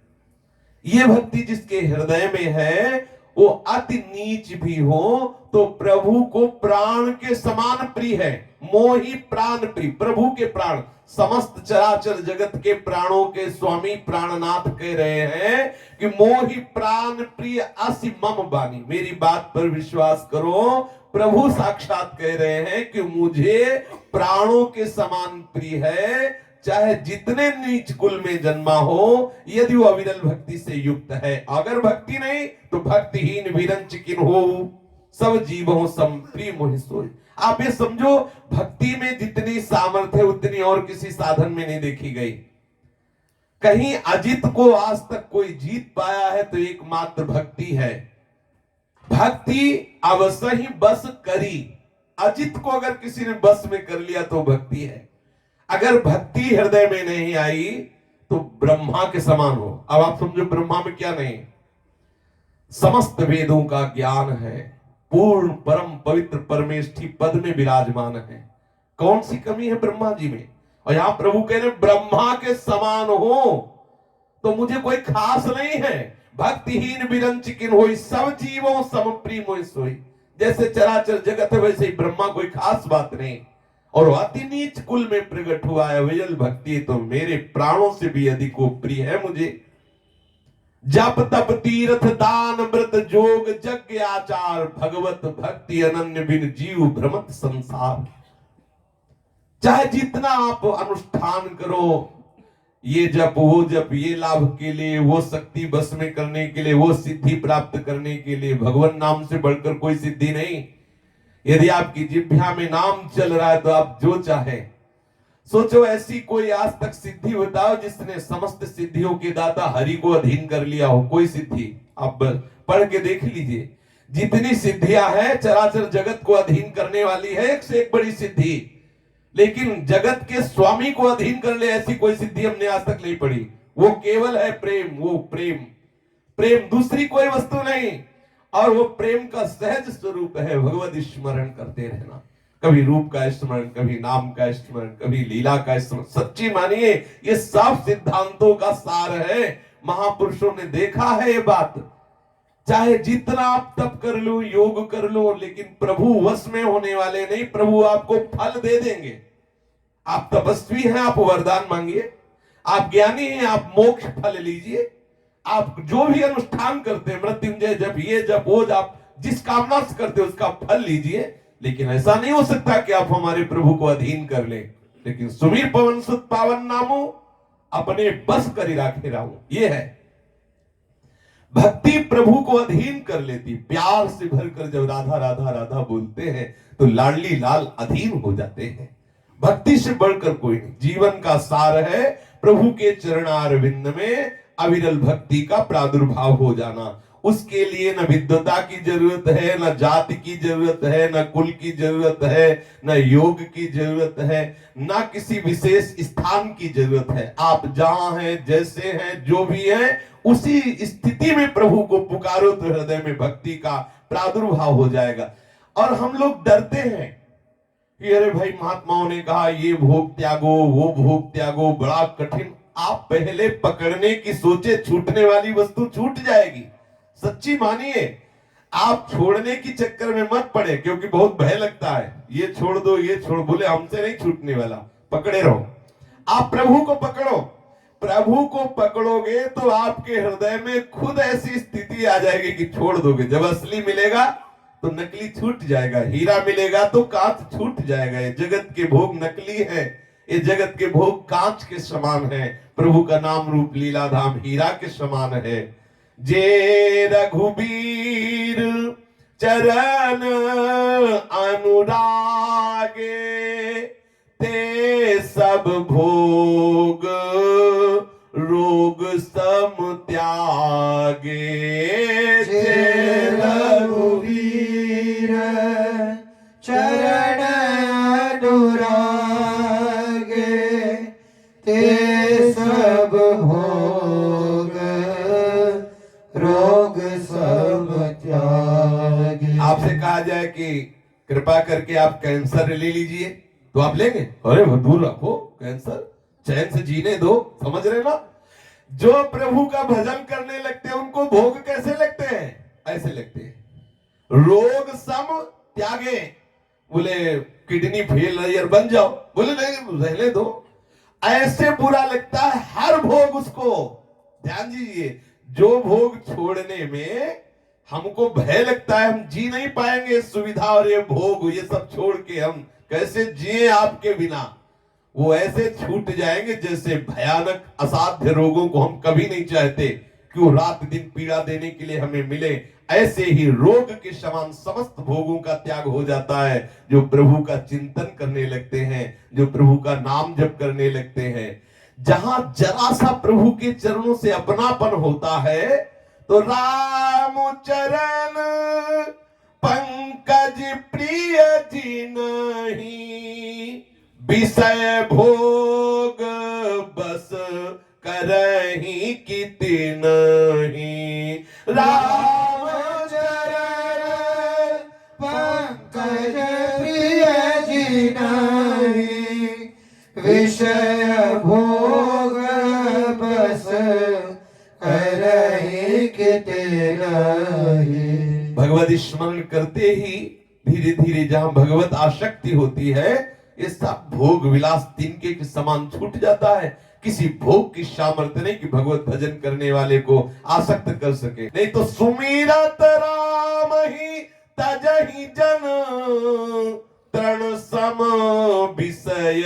ये भक्ति जिसके हृदय में है, वो अति नीच भी हो तो प्रभु को प्राण के समान प्रिय है। मोहि प्राण प्रिय, प्रभु के प्राण, समस्त चराचर जगत के प्राणों के स्वामी प्राणनाथ कह रहे हैं कि मोहि प्राण प्रिय असि मम बानी। मेरी बात पर विश्वास करो, प्रभु साक्षात कह रहे हैं कि मुझे प्राणों के समान प्रिय है, चाहे जितने नीच कुल में जन्मा हो, यदि वो अविरल भक्ति से युक्त है। अगर भक्ति नहीं तो भक्तिहीन विरंच किन हो, सब जीव हो संप्रिय मोहि सोई। आप ये समझो, भक्ति में जितनी सामर्थ्य उतनी और किसी साधन में नहीं देखी गई। कहीं अजित को आज तक कोई जीत पाया है तो एकमात्र भक्ति है। भक्ति अवश्य ही बस करी, अजित को अगर किसी ने बस में कर लिया तो भक्ति है। अगर भक्ति हृदय में नहीं आई तो ब्रह्मा के समान हो। अब आप समझो ब्रह्मा में क्या नहीं, समस्त वेदों का ज्ञान है, पूर्ण परम पवित्र परमेष्ठी पद में विराजमान है, कौन सी कमी है ब्रह्मा जी में। और यहां प्रभु कह रहे ब्रह्मा के समान हो तो मुझे कोई खास नहीं है। भक्तिहीन विरंच किन होई, सब जीवों सम प्रिय मोहि सोई। जैसे चराचर जगत है वैसे ही ब्रह्मा कोई खास बात नहीं, और अति नीच कुल में प्रकट हुआ है अविरल भक्ति, तो मेरे प्राणों से भी अधिक वो प्रिय है मुझे। जप तप तीर्थ दान व्रत जोग यज्ञ आचार, भगवत भक्ति अनन्य बिन जीव भ्रमत संसार। चाहे जितना आप अनुष्ठान करो, ये जप वो जप, ये लाभ के लिए, वो शक्ति बस में करने के लिए, वो सिद्धि प्राप्त करने के लिए, भगवान नाम से बढ़कर कोई सिद्धि नहीं। यदि आपकी जिह्वा में नाम चल रहा है तो आप जो चाहे सोचो। ऐसी कोई आज तक सिद्धि बताओ जिसने समस्त सिद्धियों के दाता हरि को अधीन कर लिया हो, कोई सिद्धि आप पढ़ के देख लीजिए। जितनी सिद्धियां हैं चराचर जगत को अधीन करने वाली है, एक से एक बड़ी सिद्धि, लेकिन जगत के स्वामी को अधीन कर ले ऐसी कोई सिद्धि हमने आज तक नहीं पढ़ी। वो केवल है प्रेम, वो प्रेम, प्रेम दूसरी कोई वस्तु नहीं। और वो प्रेम का सहज स्वरूप है भगवत स्मरण करते रहना, कभी रूप का स्मरण, कभी नाम का स्मरण, कभी लीला का स्मरण। सच्ची मानिए ये सब सिद्धांतों का सार है, महापुरुषों ने देखा है ये बात। चाहे जितना आप तप कर लो, योग कर लो, लेकिन प्रभु वश में होने वाले नहीं। प्रभु आपको फल दे देंगे। आप तपस्वी हैं, आप वरदान मांगिए। आप ज्ञानी हैं, आप मोक्ष फल लीजिए। आप जो भी अनुष्ठान करते हैं, मृत्युंजय जप, ये जप, वो जप, जिस कामना से करते हैं उसका फल लीजिए। लेकिन ऐसा नहीं हो सकता कि आप हमारे प्रभु को अधीन कर ले। लेकिन सुमीर पवन सुत पावन नामो, अपने बस करी राखे राहू, ये है भक्ति। प्रभु को अधीन कर लेती, प्यार से भरकर जब राधा राधा राधा बोलते हैं तो लाडली लाल अधीन हो जाते हैं। भक्ति से बढ़कर कोई नहीं। जीवन का सार है प्रभु के चरणारविंद में अविरल भक्ति का प्रादुर्भाव हो जाना। उसके लिए न विद्वता की जरूरत है, न जाति की जरूरत है, न कुल की जरूरत है, न योग की जरूरत है, न किसी विशेष स्थान की जरूरत है। आप जहां हैं, जैसे हैं, जो भी हैं, उसी स्थिति में प्रभु को पुकारो तो हृदय में भक्ति का प्रादुर्भाव हो जाएगा। और हम लोग डरते हैं कि अरे भाई महात्माओं ने कहा ये भोग त्यागो, वो भोग त्यागो, बड़ा कठिन। आप पहले पकड़ने की सोचे, छूटने वाली वस्तु छूट जाएगी। सच्ची मानिए, आप छोड़ने की चक्कर में मत पड़े, क्योंकि बहुत भय लगता है, ये छोड़ दो, ये छोड़, बोले हमसे नहीं छूटने वाला, पकड़े रहो। आप प्रभु को पकड़ो। प्रभु को पकड़ोगे तो आपके हृदय में खुद ऐसी स्थिति आ जाएगी कि छोड़ दोगे। जब असली मिलेगा तो नकली छूट जाएगा, हीरा मिलेगा तो कांच छूट जाएगा। ये जगत के भोग नकली है, ये जगत के भोग कांच के समान है। प्रभु का नाम रूप लीला धाम हीरा के समान है। जे रघुबीर चरण अनुरागे, ते सब भोग रोग सम त्यागे। जे रघुवीर चरण अनुरागे, ते सब भोग रोग सम त्यागे। आपसे कहा जाए कि कृपा करके आप कैंसर ले लीजिए, तो आप लेंगे? अरे दूर रखो कैंसर, चैन से जीने दो। समझ रहे ना? जो प्रभु का भजन करने लगते हैं उनको भोग कैसे लगते हैं? ऐसे लगते हैं। रोग सम त्यागे, बोले किडनी फेल रही है बन जाओ, बोले नहीं रहने दो। ऐसे बुरा लगता है हर भोग उसको। ध्यान दीजिए, जो भोग छोड़ने में हमको भय लगता है, हम जी नहीं पाएंगे, सुविधा और ये भोग ये सब छोड़ के हम कैसे जिए आपके बिना, वो ऐसे छूट जाएंगे जैसे भयानक असाध्य रोगों को हम कभी नहीं चाहते कि वो रात दिन पीड़ा देने के लिए हमें मिले। ऐसे ही रोग के समान समस्त भोगों का त्याग हो जाता है जो प्रभु का चिंतन करने लगते हैं, जो प्रभु का नाम जप करने लगते हैं। जहां जरा सा प्रभु के चरणों से अपनापन होता है तो राम चरण पंकज प्रिय जी नहीं, विषय भोग बस करही किति नहीं। राम चरण पंकज प्रिय जी नहीं, विषय भोग बस करहि किति नहीं। भगवत स्मरण करते ही धीरे धीरे जहां भगवत आसक्ति होती है, ये सब भोग विलास तिनके के समान छूट जाता है। किसी भोग की सामर्थ्य नहीं कि भगवत भजन करने वाले को आसक्त कर सके। नहीं तो सुमिरत राम ही तजहि जन, तृण सम विषय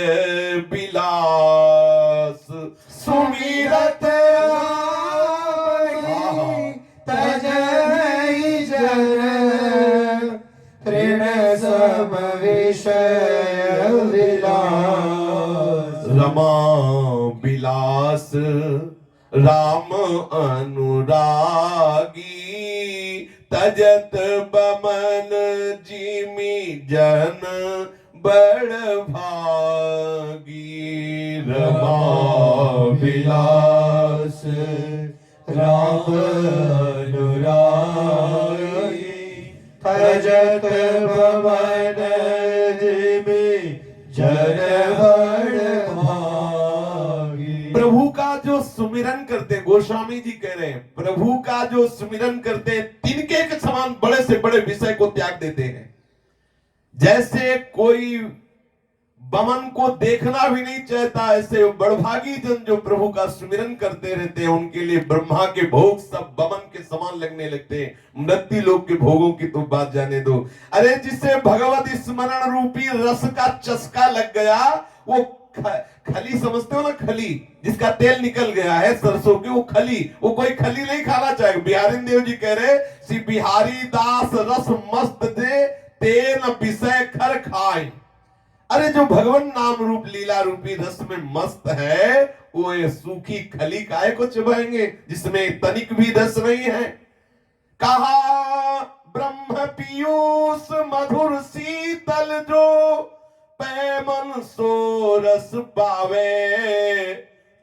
विलास। सुमिरत राम ही तजहि जन, तृण सम विषय विलास। रमा विलास राम अनुरागी, तजत बमन जिमि जन बड़ भागी। रमा विलास राम अनुरागी, तजत बमन जिमि जन बड़ भागी। प्रभु का जो सुमिरन करते, गोस्वामी जी कह रहे हैं, प्रभु का जो सुमिरन करते तिनके के समान बड़े से बड़े विषय को त्याग देते हैं। जैसे कोई बमन को देखना भी नहीं चाहता। ऐसे बड़भागी जन जो प्रभु का सुमिरन करते रहते हैं, उनके लिए ब्रह्मा के भोग सब बमन के समान लगने लगते हैं। मृत्यु लोक के भोगों की तो बात जाने दो। अरे जिसे भगवत स्मरण रूपी रस का चस्का लग गया, वो खली समझते हो ना, खली जिसका तेल निकल गया है सरसों की, वो खली, वो कोई खली नहीं खाना चाहेगा। बिहारी देव जी कह रहे, श्री बिहारी दास रस मस्त दे तेन विषय खर खाए। अरे जो भगवान नाम रूप लीला रूपी रस में मस्त है, वो ये सूखी खली काहे को चबाएंगे जिसमें तनिक भी रस नहीं है। कहा ब्रह्म पीयूष मधुर शीतल जो पैमन सो रस पावे,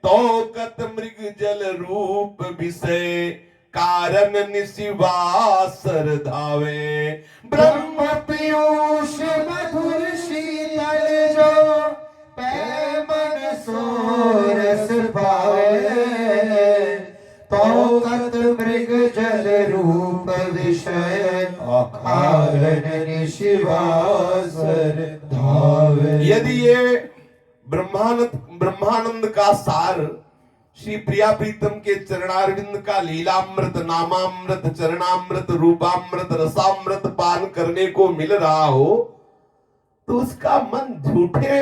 तो कत मृग जल रूप विषय कारण निशिवासर धावे। ब्रह्म पीयूष मधुर शीतल जो पैमन सोरस पावे, तो कत मृग जल रूप विषय कारण निशिवासर धावे। यदि ये ब्रह्मानंद का सार श्री प्रिया प्रीतम के चरणारविंद का लीलामृत नामामृत चरणामृत रूपामृत रसामृत पान करने को मिल रहा हो, तो उसका मन झूठे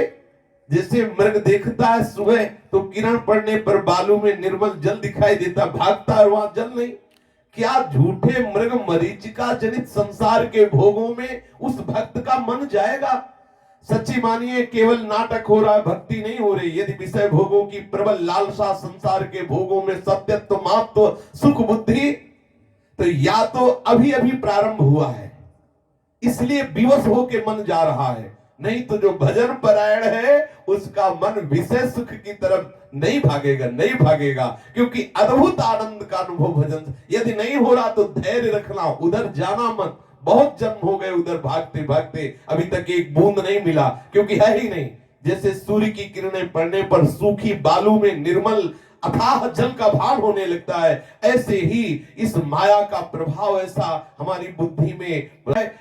जैसे मृग देखता है सुबह तो किरण पड़ने पर बालू में निर्मल जल दिखाई देता, भागता है वहां जल नहीं। क्या झूठे मृग मरीचिका जनित संसार के भोगों में उस भक्त का मन जाएगा? सच्ची मानिए, केवल नाटक हो रहा है, भक्ति नहीं हो रही। यदि विषय भोगों की प्रबल लालसा, संसार के भोगों में सत्यत्व महत्व सुख बुद्धि, तो या तो अभी अभी प्रारंभ हुआ है इसलिए विवश होके मन जा रहा है, नहीं तो जो भजन परायण है उसका मन विषय सुख की तरफ नहीं भागेगा, नहीं भागेगा, क्योंकि अद्भुत आनंद का अनुभव भजन। यदि नहीं हो रहा तो धैर्य रखना, उधर जाना मत। बहुत जन्म हो गए उधर भागते भागते, अभी तक एक बूंद नहीं मिला, क्योंकि है ही नहीं। जैसे सूर्य की किरणें पड़ने पर सूखी बालू में निर्मल अथाह जल का भान होने लगता है, ऐसे ही इस माया का प्रभाव ऐसा हमारी बुद्धि में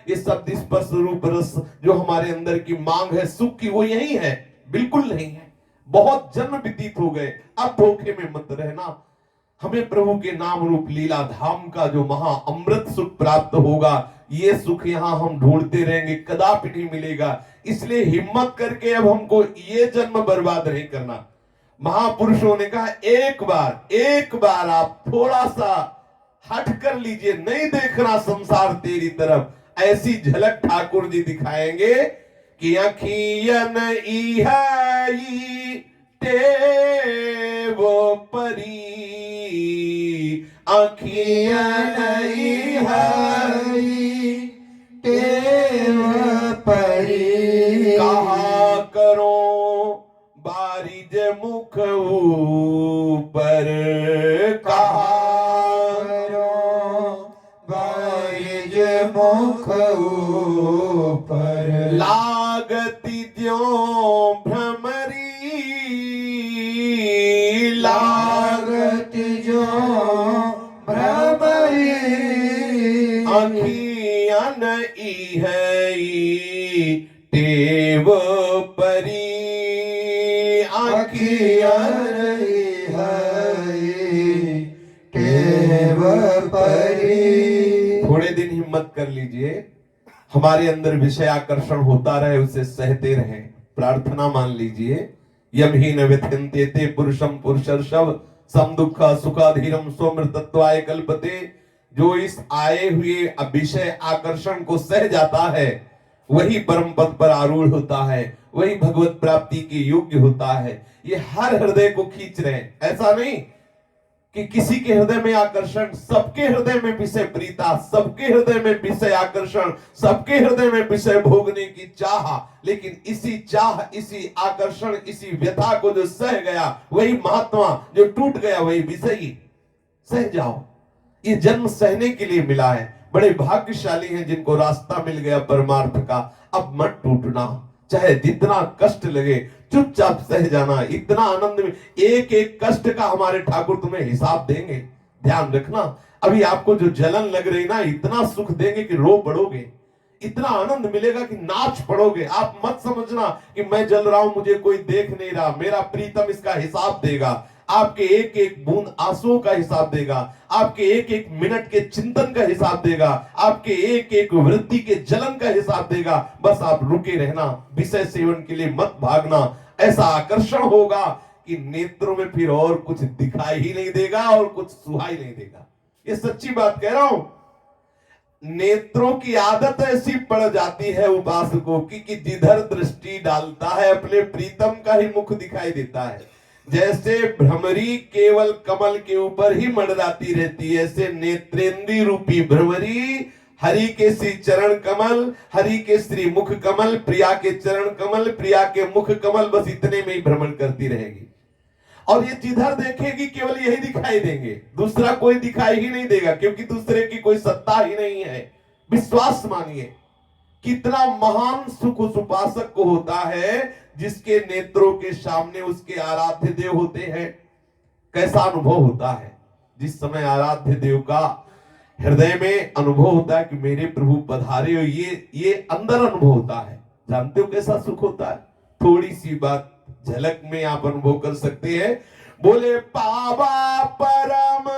ये सब स्पर्श रूप रस जो हमारे अंदर की मांग है सुख की, वो यही है, बिल्कुल नहीं है। बहुत जन्म व्यतीत हो गए, अब धोखे में मत रहना। हमें प्रभु के नाम रूप लीला धाम का जो महा अमृत सुख प्राप्त होगा, ये सुख यहाँ हम ढूंढते रहेंगे, कदापि नहीं मिलेगा। इसलिए हिम्मत करके अब हमको ये जन्म बर्बाद नहीं करना। महापुरुषों ने कहा एक बार आप थोड़ा सा हट कर लीजिए, नहीं देखना संसार तेरी तरफ। ऐसी झलक ठाकुर जी दिखाएंगे कि अखियन इहाई टेव परी, अखियन इहाई टेव परी। कहा करो बारिज मुख ऊपर, कहा करो बारिज मुख ऊपर। लागती ज्यों भ्रमरी, लागत जो भ्रमरी। अखियन इहई टेव परी, अखियन इहई टेव परी। थोड़े दिन हिम्मत कर लीजिए, हमारे अंदर विषय आकर्षण होता रहे, उसे सहते रहे। प्रार्थना मान लीजिए, यमहीन व्यथिन्ते ते पुरुषम पुरुषर्षभ सम दुख सुखाधीरम स्वमृतत्वाय कल्पते। जो इस आए हुए विषय आकर्षण को सह जाता है, वही परम पद पर आरूढ़ होता है, वही भगवत प्राप्ति के योग्य होता है। ये हर हृदय को खींच रहे हैं, ऐसा नहीं कि किसी के हृदय में आकर्षण, सबके हृदय में विषय प्रीता, सबके हृदय में विषय आकर्षण, सबके हृदय में विषय भोगने की चाह। लेकिन इसी चाह, इसी आकर्षण, इसी व्यथा को जो सह गया वही महात्मा, जो टूट गया वही विषयी। सह जाओ, ये जन्म सहने के लिए मिला है। बड़े भाग्यशाली हैं जिनको रास्ता मिल गया परमार्थ का। अब मत टूटना, चाहे जितना कष्ट लगे, चुपचाप सह जाना। इतना आनंद में एक एक कष्ट का हमारे ठाकुर तुम्हें हिसाब देंगे, ध्यान रखना। अभी आपको जो जलन लग रही ना, इतना सुख देंगे कि रो पड़ोगे। इतना आनंद मिलेगा कि नाच पड़ोगे। आप मत समझना कि मैं जल रहा हूं, मुझे कोई देख नहीं रहा, मेरा प्रीतम इसका हिसाब देगा। आपके एक एक बूंद आंसुओं का हिसाब देगा, आपके एक एक मिनट के चिंतन का हिसाब देगा, आपके एक एक वृत्ति के जलन का हिसाब देगा। बस आप रुके रहना, विषय सेवन के लिए मत भागना। ऐसा आकर्षण होगा कि नेत्रों में फिर और कुछ दिखाई ही नहीं देगा और कुछ सुहाई नहीं देगा। ये सच्ची बात कह रहा हूं। नेत्रों की आदत ऐसी पड़ जाती है उपासकों की कि जिधर दृष्टि डालता है अपने प्रीतम का ही मुख दिखाई देता है। जैसे भ्रमरी केवल कमल के ऊपर ही मंडराती रहती है, ऐसे नेत्रेंद्रिय रूपी भ्रमरी हरि के श्री चरण कमल, हरि के श्री मुख कमल, प्रिया के चरण कमल, प्रिया के मुख कमल, बस इतने में ही भ्रमण करती रहेगी। और ये जिधर देखेगी केवल यही दिखाई देंगे, दूसरा कोई दिखाई ही नहीं देगा, क्योंकि दूसरे की कोई सत्ता ही नहीं है। विश्वास मानिए, कितना महान सुख उस उपासक को होता है जिसके नेत्रों के सामने उसके आराध्य देव होते हैं। कैसा अनुभव होता है जिस समय आराध्य देव का हृदय में अनुभव होता है कि मेरे प्रभु पधारे हो। ये अंदर अनुभव होता है। जानते हो कैसा सुख होता है? थोड़ी सी बात झलक में आप अनुभव कर सकते हैं। बोले पावा परम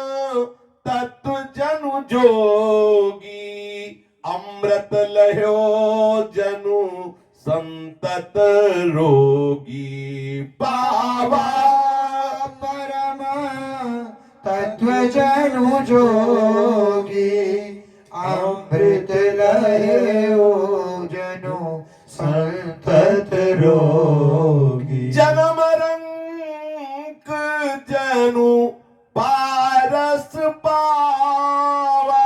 तत्व जनु जोगी, अमृत लह्यो जनु संतत रोगी। पावा परम तत्व जनु जोगी, अमृत लह्यो जनु संतत रोगी। जन्म रंक जनु पारस पावा,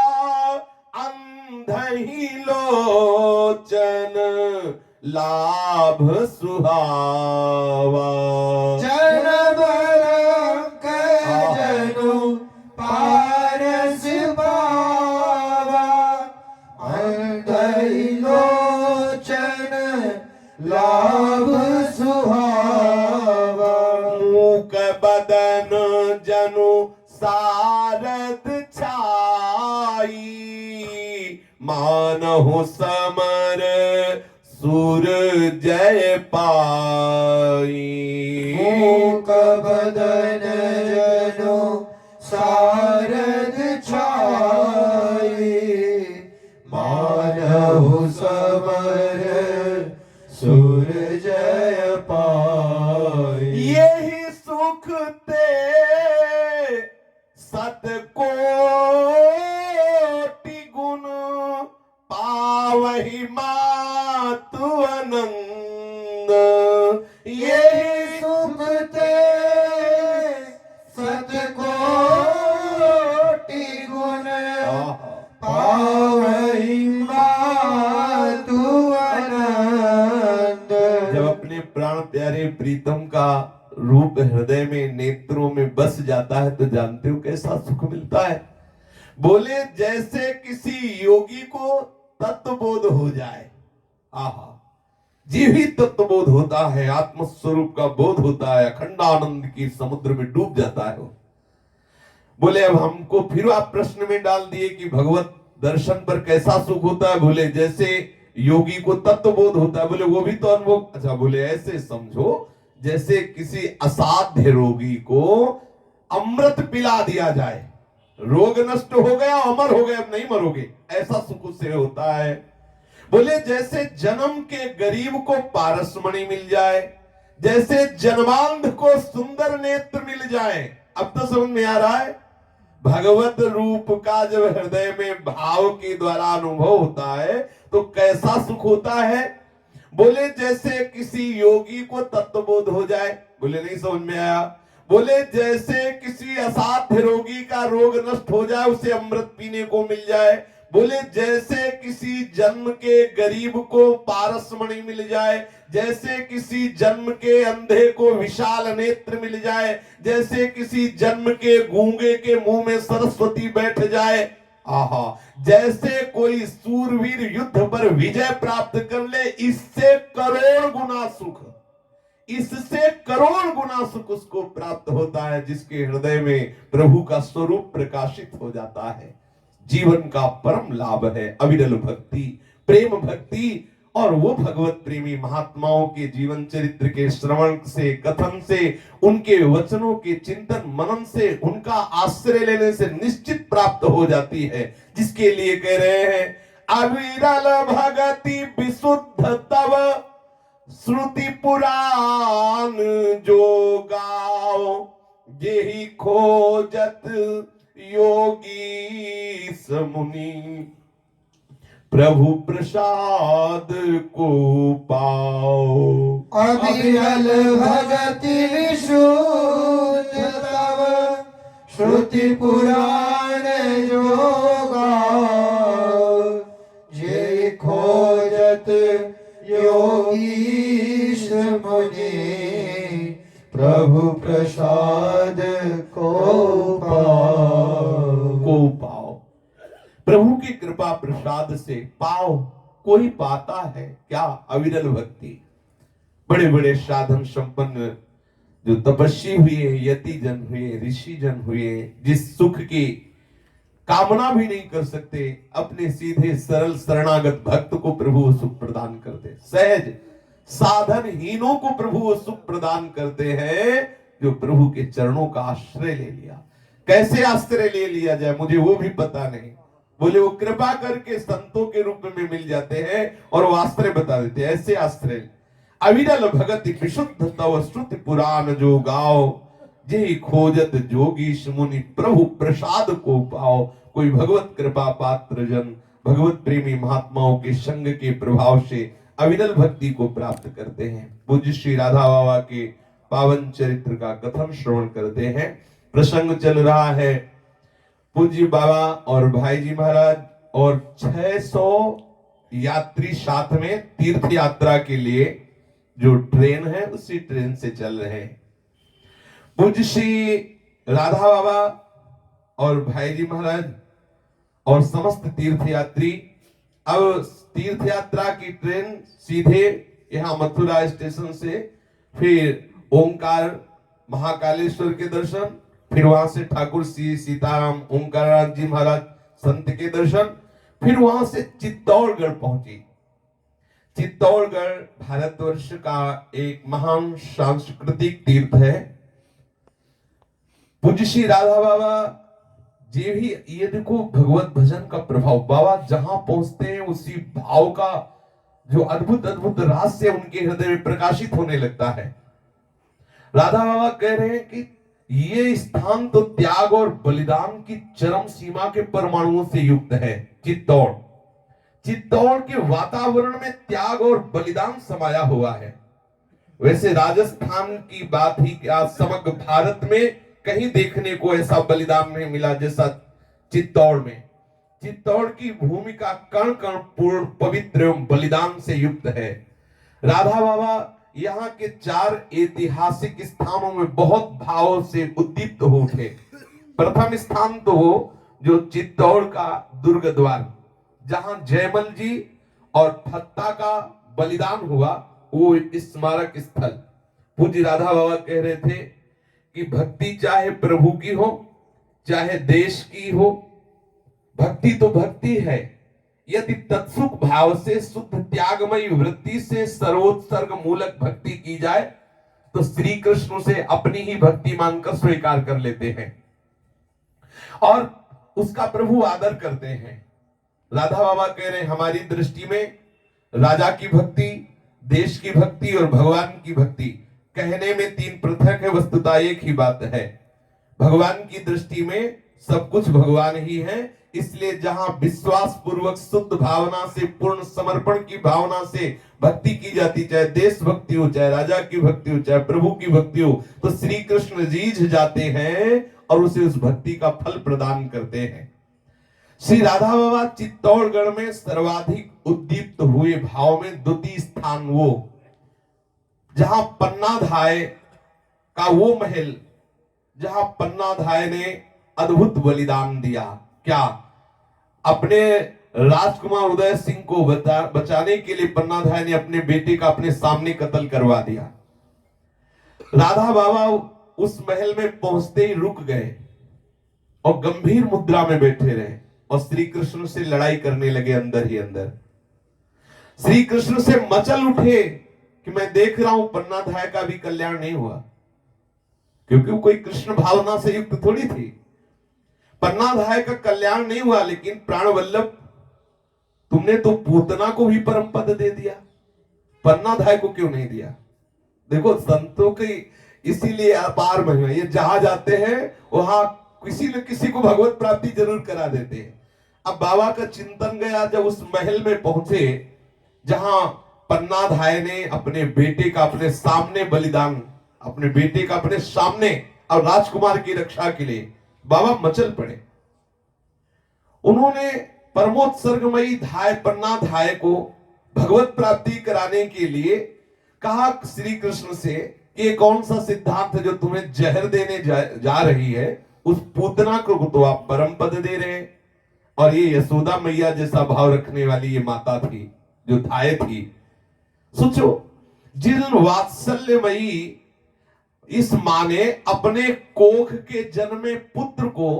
अंधहि लोचन लाभ सुहावा। जन्म रंक जनु पारस पावा, अंधहि लोचन लाभ सुहावा। मूक बदन जनु सारद छाई, मानहु समर सुर जय पाई। मूक बदन जनु सारद छाई, मानहु समर सुर जय पाई। यही सुख ते सतकोटि गुण, पावहि मातु आनंद। यही सुख ते सतकोटि गुण, पावहि मातु आनंद। जब अपने प्राण प्यारे प्रीतम का रूप हृदय में नेत्रों में बस जाता है तो जानते हो कैसा सुख मिलता है। बोले जैसे किसी योगी को तत्वबोध हो जाए। आहा, जीवित तत्वबोध होता है, आत्मस्वरूप का बोध होता है, अखंडानंद की समुद्र में डूब जाता है वो। बोले अब हमको फिर आप प्रश्न में डाल दिए कि भगवत दर्शन पर कैसा सुख होता है। बोले जैसे योगी को तत्वबोध होता है। बोले वो भी तो अनुभव। अच्छा, बोले ऐसे समझो जैसे किसी असाध्य रोगी को अमृत पिला दिया जाए, रोग नष्ट हो गया, अमर हो गए, अब नहीं मरोगे, ऐसा सुख उससे होता है। बोले जैसे जन्म के गरीब को पारसमणि मिल जाए, जैसे जन्मांध को सुंदर नेत्र मिल जाए। अब तो समझ में आ रहा है भगवत रूप का जब हृदय में भाव के द्वारा अनुभव होता है तो कैसा सुख होता है। बोले जैसे किसी योगी को तत्वबोध हो जाए। बोले नहीं समझ में आया। बोले जैसे किसी असाध्य रोगी का रोग नष्ट हो जाए, उसे अमृत पीने को मिल जाए। बोले जैसे किसी जन्म के गरीब को पारसमणि मिल जाए, जैसे किसी जन्म के अंधे को विशाल नेत्र मिल जाए, जैसे किसी जन्म के गूंगे के मुंह में सरस्वती बैठ जाए। आहा, जैसे कोई सूरवीर युद्ध पर विजय प्राप्त कर ले, इससे करोड़ गुना सुख, इससे करोड़ गुना सुख उसको प्राप्त होता है जिसके हृदय में प्रभु का स्वरूप प्रकाशित हो जाता है। जीवन का परम लाभ है अविरल भक्ति, प्रेम भक्ति और वो भगवत प्रेमी महात्माओं के जीवन चरित्र के श्रवण से, कथन से, उनके वचनों के चिंतन मनन से, उनका आश्रय लेने से निश्चित प्राप्त हो जाती है। जिसके लिए कह रहे हैं अविरल भगति विशुद्ध तव श्रुति पुराण जो गाओ, यही खोजत योगी समुनि प्रभु प्रसाद को पाओ। अविरल भगति विशुद्ध तव श्रुति पुराण जो गाओ, जे खोजत योगीश मुनि प्रभु प्रसाद को पाओ। प्रभु की कृपा प्रसाद से पाओ, कोई पाता है क्या? अविरल भक्ति। बड़े बड़े साधन संपन्न जो तपस्वी हुए, यति जन हुए, ऋषि जन हुए, जिस सुख की कामना भी नहीं कर सकते, अपने सीधे सरल शरणागत भक्त को प्रभु सुख प्रदान करते। सहज साधनहीनों को प्रभु सुख प्रदान करते हैं, जो प्रभु के चरणों का आश्रय ले लिया। कैसे आश्रय ले लिया जाए मुझे वो भी पता नहीं। बोले वो कृपा करके संतों के रूप में मिल जाते हैं और वो आश्रय बता देते हैं। ऐसे आश्रय अविरल भगति विशुद्ध तव श्रुति पुराण जो गाओ, यही खोजत जोगीश मुनि प्रभु प्रसाद को पाओ। कोई भगवत कृपा पात्र जन भगवत प्रेमी महात्माओं के संग के प्रभाव से अविरल भक्ति को प्राप्त करते हैं। पूज्य श्री राधा बाबा के पावन चरित्र का कथन श्रवण करते हैं। प्रसंग चल रहा है पूज्य बाबा और भाई जी महाराज और 600 यात्री साथ में तीर्थ यात्रा के लिए जो ट्रेन है उसी ट्रेन से चल रहे हैं। पूज्य श्री राधा बाबा और भाई जी महाराज और समस्त तीर्थ यात्री अब तीर्थ यात्रा की ट्रेन सीधे यहाँ मथुरा स्टेशन से फिर ओंकार महाकालेश्वर के दर्शन, फिर वहां से ठाकुर श्री सीताराम ओंकार जी महाराज संत के दर्शन, फिर वहां से चित्तौड़गढ़ पहुंची। चित्तौड़गढ़ भारतवर्ष का एक महान सांस्कृतिक तीर्थ है। पूज्य श्री राधा बाबा जी भी ये देखो भगवत भजन का प्रभाव, बाबा जहां पहुंचते हैं उसी भाव का जो अद्भुत अद्भुत रहस्य उनके हृदय में प्रकाशित होने लगता है। राधा बाबा कह रहे हैं कि ये स्थान तो त्याग और बलिदान की चरम सीमा के परमाणुओं से युक्त है। चित्तौड़ के वातावरण में त्याग और बलिदान समाया हुआ है। वैसे राजस्थान की बात ही क्या, समग्र भारत में कहीं देखने को ऐसा बलिदान नहीं मिला जैसा चित्तौड़ में। चित्तौड़ की भूमिका कण कण पूर्ण पवित्र एवं बलिदान से युक्त है। राधा बाबा यहाँ के 4 ऐतिहासिक स्थानों में बहुत भाव से उद्दीप्त हो उठे। प्रथम स्थान तो वो जो चित्तौड़ का दुर्ग द्वार, जहां जयमल जी और फत्ता का बलिदान हुआ, वो स्मारक स्थल। पूज्य राधा बाबा कह रहे थे कि भक्ति चाहे प्रभु की हो चाहे देश की हो, भक्ति तो भक्ति है। यदि तत्सुख भाव से शुद्ध त्यागमयी वृत्ति से सर्वोत्सर्ग मूलक भक्ति की जाए तो श्री कृष्ण से अपनी ही भक्ति मानकर स्वीकार कर लेते हैं और उसका प्रभु आदर करते हैं। राधा बाबा कह रहे हैं हमारी दृष्टि में राजा की भक्ति, देश की भक्ति और भगवान की भक्ति कहने में 3 पृथक है, वस्तुतः एक ही बात है। भगवान की दृष्टि में सब कुछ भगवान ही है, इसलिए जहां विश्वास पूर्वक शुद्ध भावना से, पूर्ण समर्पण की भावना से भक्ति की जाती, चाहे देश भक्ति हो, चाहे राजा की भक्ति हो, चाहे प्रभु की भक्ति हो, तो श्री कृष्ण रीझ जाते हैं और उसे उस भक्ति का फल प्रदान करते हैं। श्री राधा बाबा चित्तौड़गढ़ में सर्वाधिक उद्दीप्त हुए भाव में द्वितीय स्थान वो, जहां पन्नाधाय का वो महल, जहां पन्नाधाय ने अद्भुत बलिदान दिया। क्या? अपने राजकुमार उदय सिंह को बचाने के लिए पन्नाधाय ने अपने बेटे का अपने सामने कत्ल करवा दिया। राधा बाबा उस महल में पहुंचते ही रुक गए और गंभीर मुद्रा में बैठे रहे और श्री कृष्ण से लड़ाई करने लगे अंदर ही अंदर। श्री कृष्ण से मचल उठे कि मैं देख रहा हूं पन्नाधाय का भी कल्याण नहीं हुआ, क्योंकि वो कोई कृष्ण भावना से युक्त थोड़ी थी। पन्नाधाय का कल्याण नहीं हुआ, लेकिन प्राण वल्लभ तुमने तो पूतना को भी परम पद दे दिया, पन्नाधाय को क्यों नहीं दिया? देखो संतों की इसीलिए अपार महिमा, ये जहां जाते हैं वहां किसी न किसी को भगवत प्राप्ति जरूर करा देते हैं। अब बाबा का चिंतन गया जब उस महल में पहुंचे जहां पन्नाधाय ने अपने बेटे का अपने सामने बलिदान, अपने बेटे का अपने सामने और राजकुमार की रक्षा के लिए बाबा मचल पड़े। उन्होंने परमोत्सर्गमयी धाय पन्नाधाय को भगवत प्राप्ति कराने के लिए कहा श्री कृष्ण से कि ये कौन सा सिद्धांत है जो तुम्हें जहर देने जा रही है, उस पूतना को तो आप परम पद दे रहे हैं। और ये यशोदा मैया जैसा भाव रखने वाली ये माता थी जो धाय थी। सोचो जिन वात्सल्यमयी इस माँ ने अपने कोख के जन्मे पुत्र को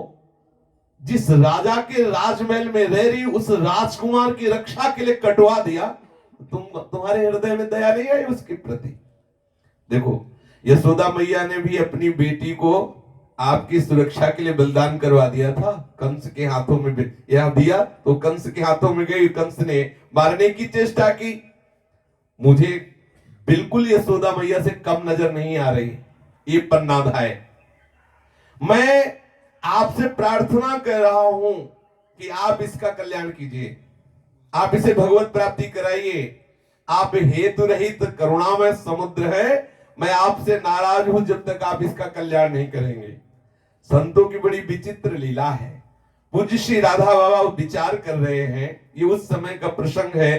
जिस राजा के राजमहल में रह रही उस राजकुमार की रक्षा के लिए कटवा दिया, तुम्हारे हृदय में दया नहीं आई उसके प्रति? देखो यशोदा मैया ने भी अपनी बेटी को आपकी सुरक्षा के लिए बलिदान करवा दिया था, कंस के हाथों में यह दिया तो कंस के हाथों में गई, कंस ने मारने की चेष्टा की। मुझे बिल्कुल यशोदा मैया से कम नजर नहीं आ रही ये पन्नाधाय। मैं आपसे प्रार्थना कर रहा हूं कि आप इसका कल्याण कीजिए, आप इसे भगवत प्राप्ति कराइए। आप हेतु रहित करुणामय समुद्र है, मैं आपसे नाराज हूं जब तक आप इसका कल्याण नहीं करेंगे। संतों की बड़ी विचित्र लीला है। पूज्य श्री राधा बाबा विचार कर रहे हैं, ये उस समय का प्रसंग है।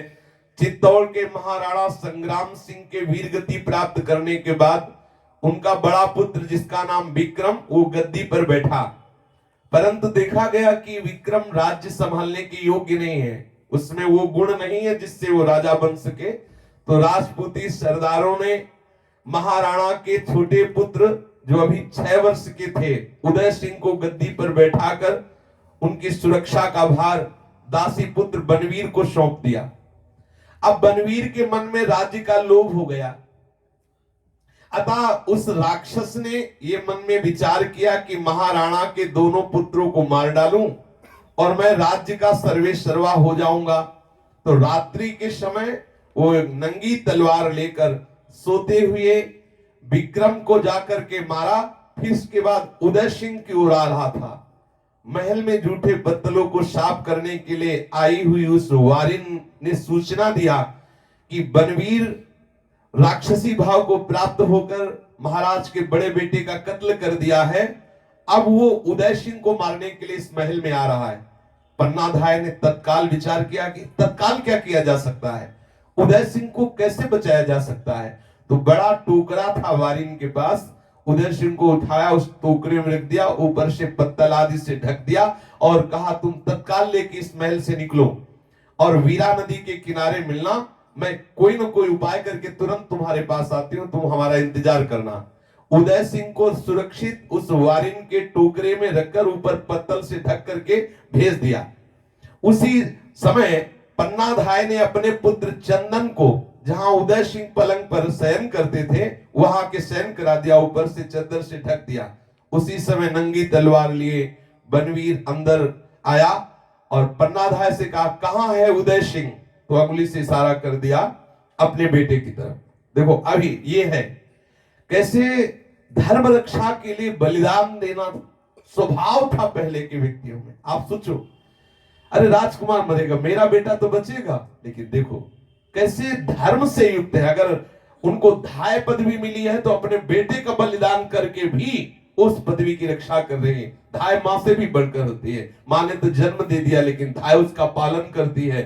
चित्तौड़ के महाराणा संग्राम सिंह के वीर गति प्राप्त करने के बाद उनका बड़ा पुत्र जिसका नाम विक्रम वो गद्दी पर बैठा, परंतु देखा गया कि विक्रम राज्य संभालने के योग्य नहीं है, उसमें वो गुण नहीं है जिससे वो राजा बन सके। तो राजपूती सरदारों ने महाराणा के छोटे पुत्र जो अभी 6 वर्ष के थे उदय सिंह को गद्दी पर बैठाकर उनकी सुरक्षा का भार दासी पुत्र बनवीर को सौंप दिया। अब बनवीर के मन में राज्य का लोभ हो गया, अतः उस राक्षस ने ये मन में विचार किया कि महाराणा के दोनों पुत्रों को मार डालूं और मैं राज्य का सर्वेसर्वा हो जाऊंगा। तो रात्रि के समय वो नंगी तलवार लेकर सोते हुए विक्रम को जाकर के मारा। फिर इसके बाद उदय सिंह की ओर आ रहा था। महल में झूठे बत्तलों को साफ करने के लिए आई हुई उस वारिन ने सूचना दिया कि बनवीर राक्षसी भाव को प्राप्त होकर महाराज के बड़े बेटे का कत्ल कर दिया है, अब वो उदय सिंह को मारने के लिए इस महल में आ रहा है। पन्नाधाय ने तत्काल विचार किया कि तत्काल क्या किया जा सकता है, उदय सिंह को कैसे बचाया जा सकता है। तो बड़ा टोकरा था वारिन के पास, उदय सिंह को उठाया, उस टोकरे में रख दिया, ऊपर से पत्तल आदि से ढक दिया और कहा तुम तत्काल लेके इस महल से निकलो और वीरा नदी के किनारे मिलना, मैं कोई ना कोई उपाय करके तुरंत तुम्हारे पास आती हूं, तुम हमारा इंतजार करना। उदय सिंह को सुरक्षित उस वारिन के टोकरे में रखकर ऊपर पत्तल से ढक करके भेज दिया। उसी समय पन्नाधाय ने अपने पुत्र चंदन को जहां उदय सिंह पलंग पर शयन करते थे वहां के शयन करा दिया, ऊपर से चादर से ढक दिया। उसी समय नंगी तलवार लिए बनवीर अंदर आया और पन्नाधाय से कहा कहां है उदय सिंह, तो अंगुली से इशारा कर दिया अपने बेटे की तरफ। देखो अभी ये है कैसे धर्म रक्षा के लिए बलिदान देना स्वभाव था पहले के व्यक्तियों में। आप सोचो, अरे राजकुमार मरेगा मेरा बेटा तो बचेगा, लेकिन देखो कैसे धर्म से युक्त है। अगर उनको धाय पदवी मिली है तो अपने बेटे का बलिदान करके भी उस पदवी की रक्षा कर रहे हैं। धाय मां से भी बढ़कर होती है, मां ने तो जन्म दे दिया लेकिन धाय उसका पालन करती है,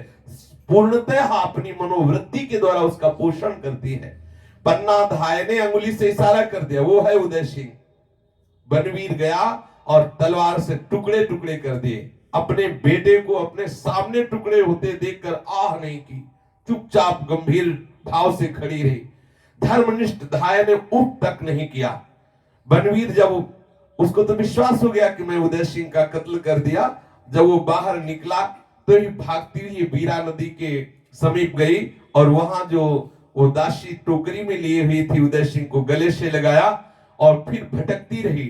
पूर्णतः अपनी मनोवृत्ति के द्वारा उसका पोषण करती है। पन्नाधाय ने अंगुली से इशारा कर दिया, वो है उदय सिंह। बनवीर गया और तलवार से टुकड़े टुकड़े कर दिए। अपने बेटे को अपने सामने टुकड़े होते देखकर आह नहीं की, चुपचाप गंभीर भाव से खड़ी रही। धर्मनिष्ठ धाय ने उठ तक नहीं किया। बनवीर जब उसको तो विश्वास हो गया कि मैं उदय सिंह का कत्ल कर दिया, जब वो बाहर निकला तो ही भागती हुई वीरा नदी के समीप गई और वहां जो वो दासी टोकरी में लिए हुई थी उदय सिंह को गले से लगाया और फिर भटकती रही,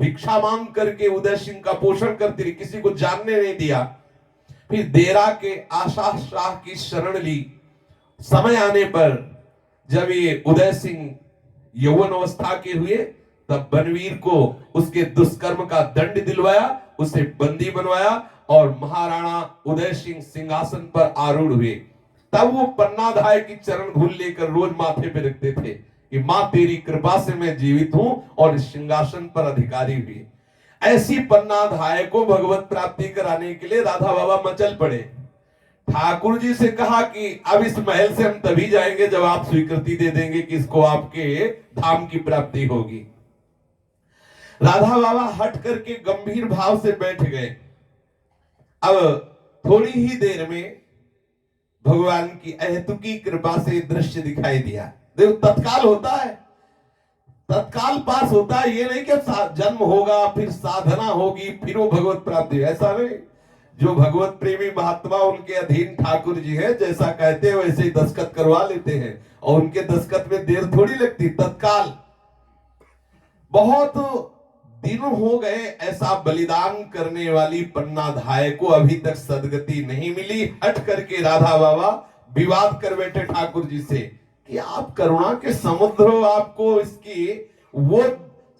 भिक्षा मांग करके उदय सिंह का पोषण करती रही, किसी को जानने नहीं दिया। फिर देरा के आशा शाह की शरण ली। समय आने पर जब ये उदय सिंह यौवन अवस्था के हुए तब बनवीर को उसके दुष्कर्म का दंड दिलवाया, उसे बंदी बनवाया और महाराणा उदय सिंह सिंहासन पर आरूढ़ हुए। तब वो पन्नाधाय की चरण धूल लेकर रोज माथे पे रखते थे कि मां तेरी कृपा से मैं जीवित हूं और इस सिंहासन पर अधिकारी हुई। ऐसी पन्नाधाय को भगवत प्राप्ति कराने के लिए राधा बाबा मचल पड़े। ठाकुर जी से कहा कि अब इस महल से हम तभी जाएंगे जब आप स्वीकृति दे देंगे कि इसको आपके धाम की प्राप्ति होगी। राधा बाबा हट करके गंभीर भाव से बैठ गए। अब थोड़ी ही देर में भगवान की अहेतुकी कृपा से दृश्य दिखाई दिया। देखो तत्काल होता है, तत्काल पास होता है, ये नहीं कि जन्म होगा फिर साधना होगी फिर वो भगवत प्राप्ति, ऐसा नहीं। जो भगवत प्रेमी महात्मा उनके अधीन ठाकुर जी है, जैसा कहते हैं वैसे ही दस्तखत करवा लेते हैं और उनके दस्तखत में देर थोड़ी लगती, तत्काल। बहुत दिन हो गए ऐसा बलिदान करने वाली पन्नाधाय को अभी तक सदगति नहीं मिली। हट करके राधा बाबा विवाद कर बैठे ठाकुर जी से कि आप करुणा के समुद्र हो, आपको इसकी वो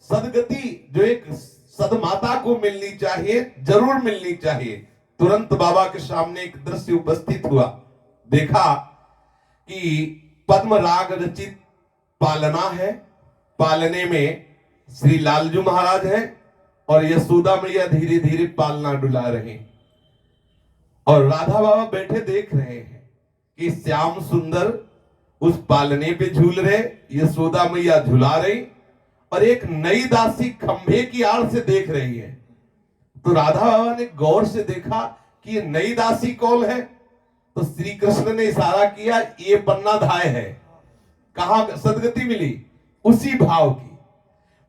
सदगति जो एक सदमाता को मिलनी चाहिए जरूर मिलनी चाहिए। तुरंत बाबा के सामने एक दृश्य उपस्थित हुआ। देखा कि पद्म राग रचित पालना है, पालने में श्री लालजू महाराज हैं और यशोदा मैया धीरे धीरे पालना डुला रहे हैं और राधा बाबा बैठे देख रहे हैं कि श्याम सुंदर उस पालने पे झूल रहे, यशोदा मैया झुला रही और एक नई दासी खंभे की आड़ से देख रही है। तो राधा बाबा ने गौर से देखा कि ये नई दासी कौन है, तो श्री कृष्ण ने इशारा किया ये पन्नाधाय है। कहां सदगति मिली? उसी भाव की।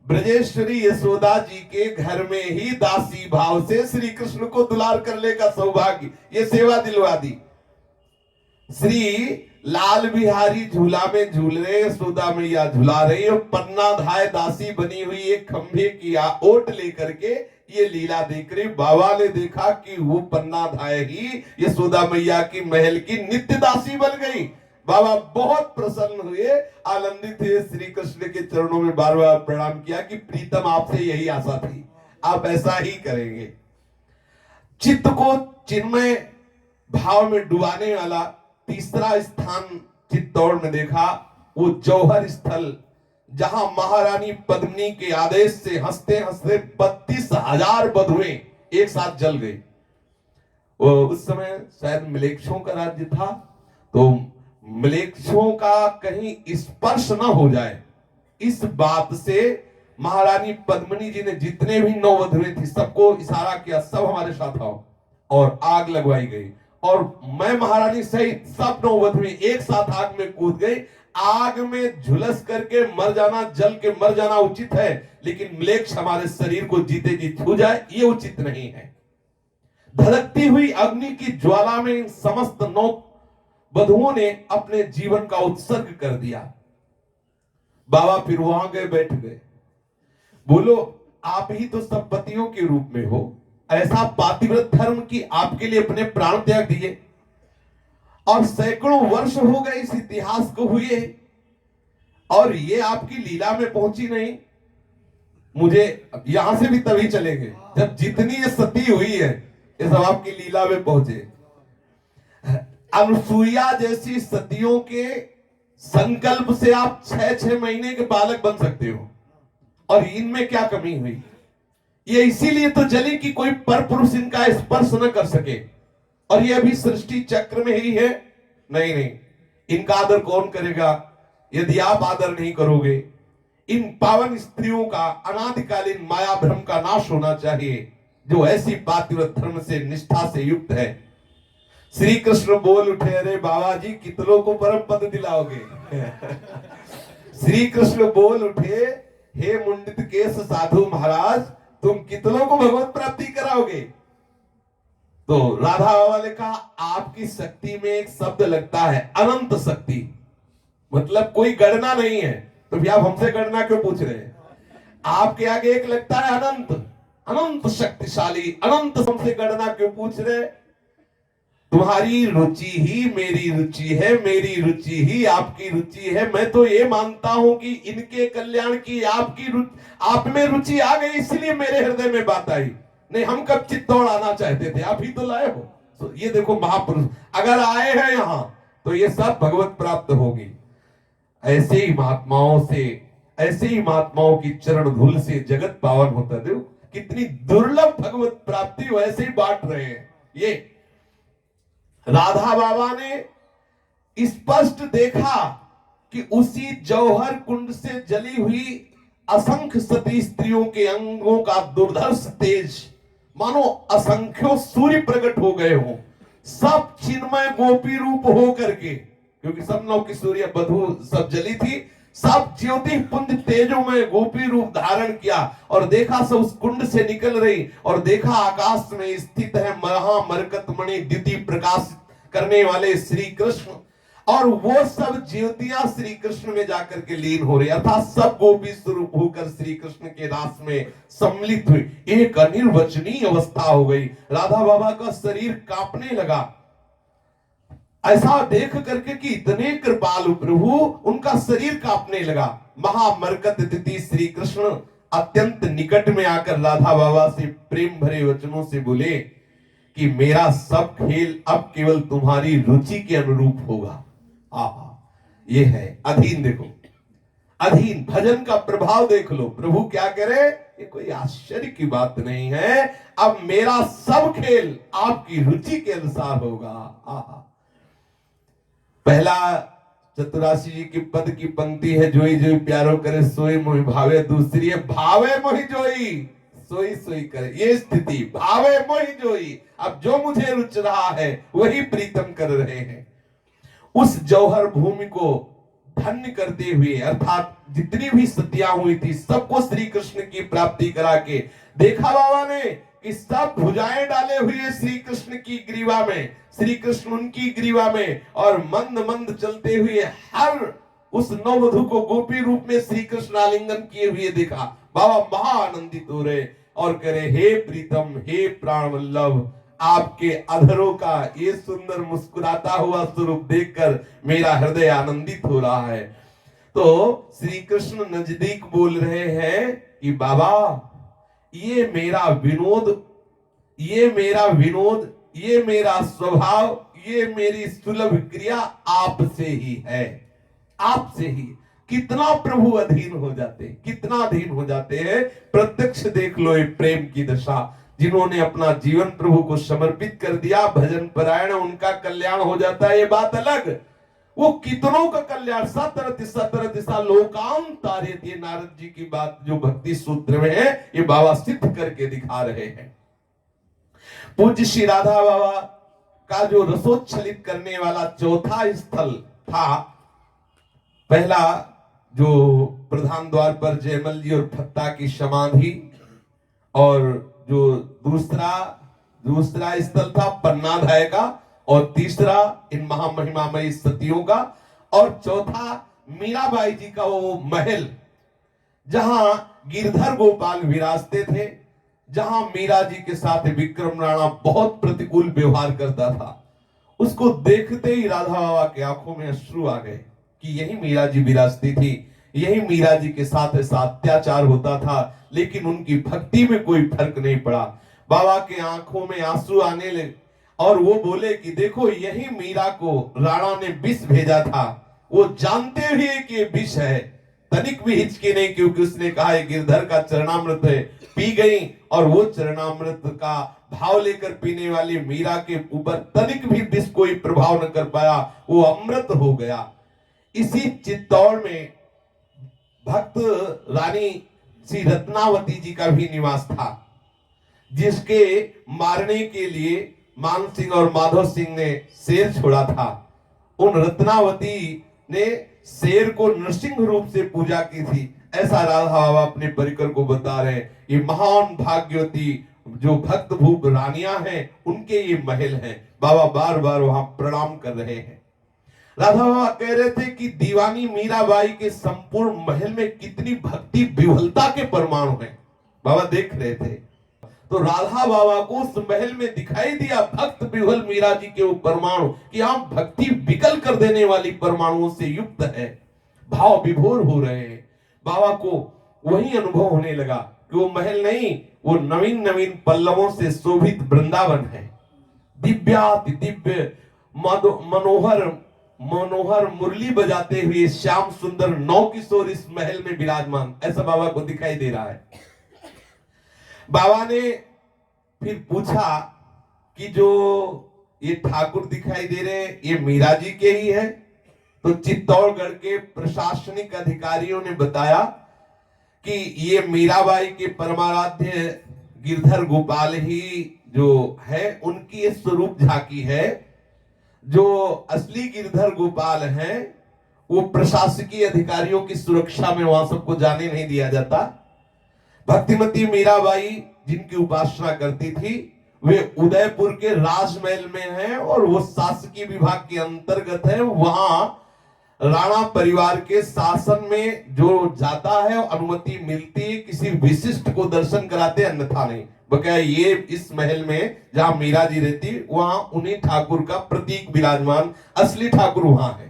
ब्रजेश्वरी यशोदा जी के घर में ही दासी भाव से श्री कृष्ण को दुलार करने का सौभाग्य, ये सेवा दिलवा दी। श्री लाल बिहारी झूला में झूल रहे, यशोदा मैया झुला रही और पन्नाधाय दासी बनी हुई एक खंभे की ओट लेकर के ये लीला देख रही। बाबा ने देखा कि वो पन्नाधाय ही यशोदा मैया की महल की नित्य दासी बन गई। बाबा बहुत प्रसन्न हुए, आनंदित हुए, श्री कृष्ण के चरणों में बार बार प्रणाम किया कि प्रीतम आपसे यही आशा थी, आप ऐसा ही करेंगे। चित्त को चिन्मय भाव में डुबाने वाला तीसरा स्थान चित्तौड़ में देखा, वो जौहर स्थल जहां महारानी पद्मिनी के आदेश से हंसते हंसते 32,000 बधुएं एक साथ जल गई। उस समय शायद मिलेच्छों का राज्य था, तो मिलेच्छों का कहीं स्पर्श न हो जाए इस बात से महारानी पद्मिनी जी ने जितने भी 9 वधुएं थी सबको इशारा किया, सब हमारे साथ आओ, और आग लगवाई गई और मैं महारानी सहित सब 9 वधुएं एक साथ आग में कूद गई। आग में झुलस करके मर जाना, जल के मर जाना उचित है, लेकिन म्लेच्छ हमारे शरीर को जीते जी छू जाए ये उचित नहीं है। धधकती हुई अग्नि की ज्वाला में इन समस्त 9 वधुओं ने अपने जीवन का उत्सर्ग कर दिया। बाबा फिर वहां गए, बैठ गए, बोलो आप ही तो सब पतियों के रूप में हो, ऐसा पातिव्रत धर्म की आपके लिए अपने प्राण त्याग दिए और सैकड़ों वर्ष हो गए इस इतिहास को हुए और ये आपकी लीला में पहुंची नहीं। मुझे यहां से भी तभी चलेंगे जब जितनी ये सती हुई है ये सब आपकी लीला में पहुंचे। अनुसुईया जैसी सतियों के संकल्प से आप 6-6 महीने के बालक बन सकते हो और इनमें क्या कमी हुई? ये इसीलिए तो जली कि कोई पर पुरुष इनका स्पर्श न कर सके और ये अभी सृष्टि चक्र में ही है। नहीं नहीं, इनका आदर कौन करेगा यदि आप आदर नहीं करोगे? इन पावन स्त्रियों का अनादिकालीन माया भ्रम का नाश होना चाहिए जो ऐसी पातिव्रत धर्म से निष्ठा से युक्त है। श्री कृष्ण बोल उठे, अरे बाबा जी कितनों को परम पद दिलाओगे? श्री कृष्ण बोल उठे, हे मुंडित केश साधु महाराज, तुम कितनों को भगवत प्राप्ति कराओगे? तो राधा बाबा ने कहा आपकी शक्ति में एक शब्द लगता है अनंत शक्ति, मतलब कोई गणना नहीं है। तो भैया आप हमसे गणना क्यों पूछ रहे हैं? आपके आगे एक लगता है अनंत, अनंत शक्तिशाली, अनंत, हमसे गणना क्यों पूछ रहे? तुम्हारी रुचि ही मेरी रुचि है, मेरी रुचि ही आपकी रुचि है। मैं तो ये मानता हूं कि इनके कल्याण की आपकी रुचि, आप में रुचि आ गई इसलिए मेरे हृदय में बात आई। नहीं हम कब चित्तौड़ आना चाहते थे, आप ही तो लाए हो। तो ये देखो महापुरुष अगर आए हैं यहां तो ये सब भगवत प्राप्त होगी। ऐसे ही महात्माओं से, ऐसे ही महात्माओं की चरण धूल से जगत पावन होता। देखो कितनी दुर्लभ भगवत प्राप्ति वैसे ही बांट रहे हैं। ये राधा बाबा ने स्पष्ट देखा कि उसी जौहर कुंड से जली हुई असंख्य सती स्त्रियों के अंगों का दुर्धर्ष तेज मानो असंख्यों सूर्य प्रकट हो गए हो, सब चिन्मय गोपी रूप हो करके, क्योंकि सब नौ की सूर्य बधू सब जली थी, सब ज्योति पुंज तेजों में गोपी रूप धारण किया। और देखा सब उस कुंड से निकल रही, और देखा आकाश में स्थित है महा मरकत मणि द्युति प्रकाश करने वाले श्री कृष्ण, और वो सब ज्योतियां श्री कृष्ण में जाकर के लीन हो रही, अर्थात सब गोपी स्वरूप होकर श्री कृष्ण के रास में सम्मिलित हुई। एक अनिर्वचनीय अवस्था हो गई। राधा बाबा का शरीर कांपने लगा, ऐसा देख करके कि इतने कृपालु प्रभु, उनका शरीर कांपने लगा। महामरकत तिथि श्री कृष्ण अत्यंत निकट में आकर राधा बाबा से प्रेम भरे वचनों से बोले कि मेरा सब खेल अब केवल तुम्हारी रुचि के अनुरूप होगा। ये है अधीन। देखो अधीन भजन का प्रभाव देख लो, प्रभु क्या करे, ये कोई आश्चर्य की बात नहीं है। अब मेरा सब खेल आपकी रुचि के अनुसार होगा। पहला चतुराशी जी की पद की पंक्ति है, जोई जोई प्यारो करे सोई मोहि भावे। दूसरी है भावे मोहि जोई सोई सोई करे। ये स्थिति भावे मोहि जोई, अब जो मुझे रुच रहा है वही प्रीतम कर रहे हैं। उस जौहर भूमि को धन्य करते हुए, अर्थात जितनी भी सतियां हुई थी सबको श्री कृष्ण की प्राप्ति करा के देखा बाबा ने कि सब भुजाएं डाले हुए श्री कृष्ण की ग्रीवा में, श्री कृष्ण उनकी ग्रीवा में, और मंद मंद चलते हुए हर उस नववधु को गोपी रूप में श्री कृष्ण आलिंगन किए हुए देखा। बाबा महा आनंदित हो रहे और कह रहे हे प्रीतम, हे प्राण वल्लभ, आपके अधरों का ये सुंदर मुस्कुराता हुआ स्वरूप देखकर मेरा हृदय आनंदित हो रहा है। तो श्री कृष्ण नजदीक बोल रहे हैं कि बाबा ये मेरा विनोद, ये मेरा विनोद, ये मेरा स्वभाव, ये मेरी सुलभ क्रिया आपसे ही है, आपसे ही। कितना प्रभु अधीन हो जाते, कितना अधीन हो जाते हैं। प्रत्यक्ष देख लो ये प्रेम की दशा। जिन्होंने अपना जीवन प्रभु को समर्पित कर दिया, भजन परायण, उनका कल्याण हो जाता है, ये बात अलग। वो कितनों का कल्याण, सतर दिशा लोकांतारित, ये नारद जी की बात जो भक्ति सूत्र में है, ये बाबा सिद्ध करके दिखा रहे हैं। पूज्य श्री राधा बाबा का जो रसोच्छलित करने वाला चौथा स्थल था, पहला जो प्रधान द्वार पर जयमल जी और फत्ता की समाधि, और जो दूसरा स्थल था पन्नाधाय का, और तीसरा इन महामहिमामयी सतियों का, और चौथा मीराबाई जी का वो महल जहां गिरधर गोपाल विराजते थे, जहां मीरा जी के साथ विक्रम राणा बहुत प्रतिकूल व्यवहार करता था। उसको देखते ही राधा बाबा के आंखों में अश्रु आ गए कि यही मीरा जी विराजती थी, यही मीरा जी के साथ ऐसा अत्याचार होता था, लेकिन उनकी भक्ति में कोई फर्क नहीं पड़ा। बाबा के आंखों में आंसू आने लगे और वो बोले कि देखो यही मीरा को राणा ने विष भेजा था, वो जानते हुए कि ये विष है, तनिक भी हिचकी नहीं, क्योंकि उसने कहा है गिरधर का चरणामृत है, पी गई, और वो चरणामृत का भाव लेकर पीने वाली मीरा के ऊपर तनिक भी विष कोई प्रभाव न कर पाया, वो अमृत हो गया। इसी चित्तौड़ में भक्त रानी श्री रत्नावती जी का भी निवास था, जिसके मारने के लिए मान सिंह और माधव सिंह ने शेर छोड़ा था। उन रत्नावती ने शेर को नृसिंह रूप से पूजा की थी, ऐसा राधा बाबा अपने परिकर को बता रहे। ये महान भाग्यवती जो भक्त भूप रानियां हैं उनके ये महल हैं। बाबा बार बार वहां प्रणाम कर रहे हैं। राधा बाबा कह रहे थे कि दीवानी मीराबाई के संपूर्ण महल में कितनी भक्ति विह्वलता के परमाणु हैं। बाबा देख रहे थे तो राधा बाबा को उस महल में दिखाई दिया भक्त विह्वल मीरा जी के वो परमाणु कि आप भक्ति विकल कर देने वाली परमाणुओं से युक्त है। भाव विभोर हो रहे हैं। बाबा को वही अनुभव होने लगा कि वो महल नहीं, वो नवीन नवीन पल्लवों से शोभित वृंदावन है। दिव्याति दिव्य मनोहर मनोहर मुरली बजाते हुए श्याम सुंदर नौ किशोर इस महल में विराजमान, ऐसा बाबा को दिखाई दे रहा है। बाबा ने फिर पूछा कि जो ये ठाकुर दिखाई दे रहे हैं ये मीरा जी के ही है? तो चित्तौड़गढ़ के प्रशासनिक अधिकारियों ने बताया कि ये मीराबाई के परमाराध्य गिरधर गोपाल ही जो है उनकी ये स्वरूप झांकी है। जो असली गिरधर गोपाल हैं वो प्रशासकीय अधिकारियों की सुरक्षा में वहां सबको जाने नहीं दिया जाता। भक्तिमती मीराबाई जिनकी उपासना करती थी वे उदयपुर के राजमहल में हैं और वो शासकीय विभाग के अंतर्गत है। वहां राणा परिवार के शासन में जो जाता है अनुमति मिलती है, किसी विशिष्ट को दर्शन कराते, अन्यथा नहीं। बकाया ये इस महल में जहां मीरा जी रहती वहां उन्हीं ठाकुर का प्रतीक विराजमान, असली ठाकुर वहां है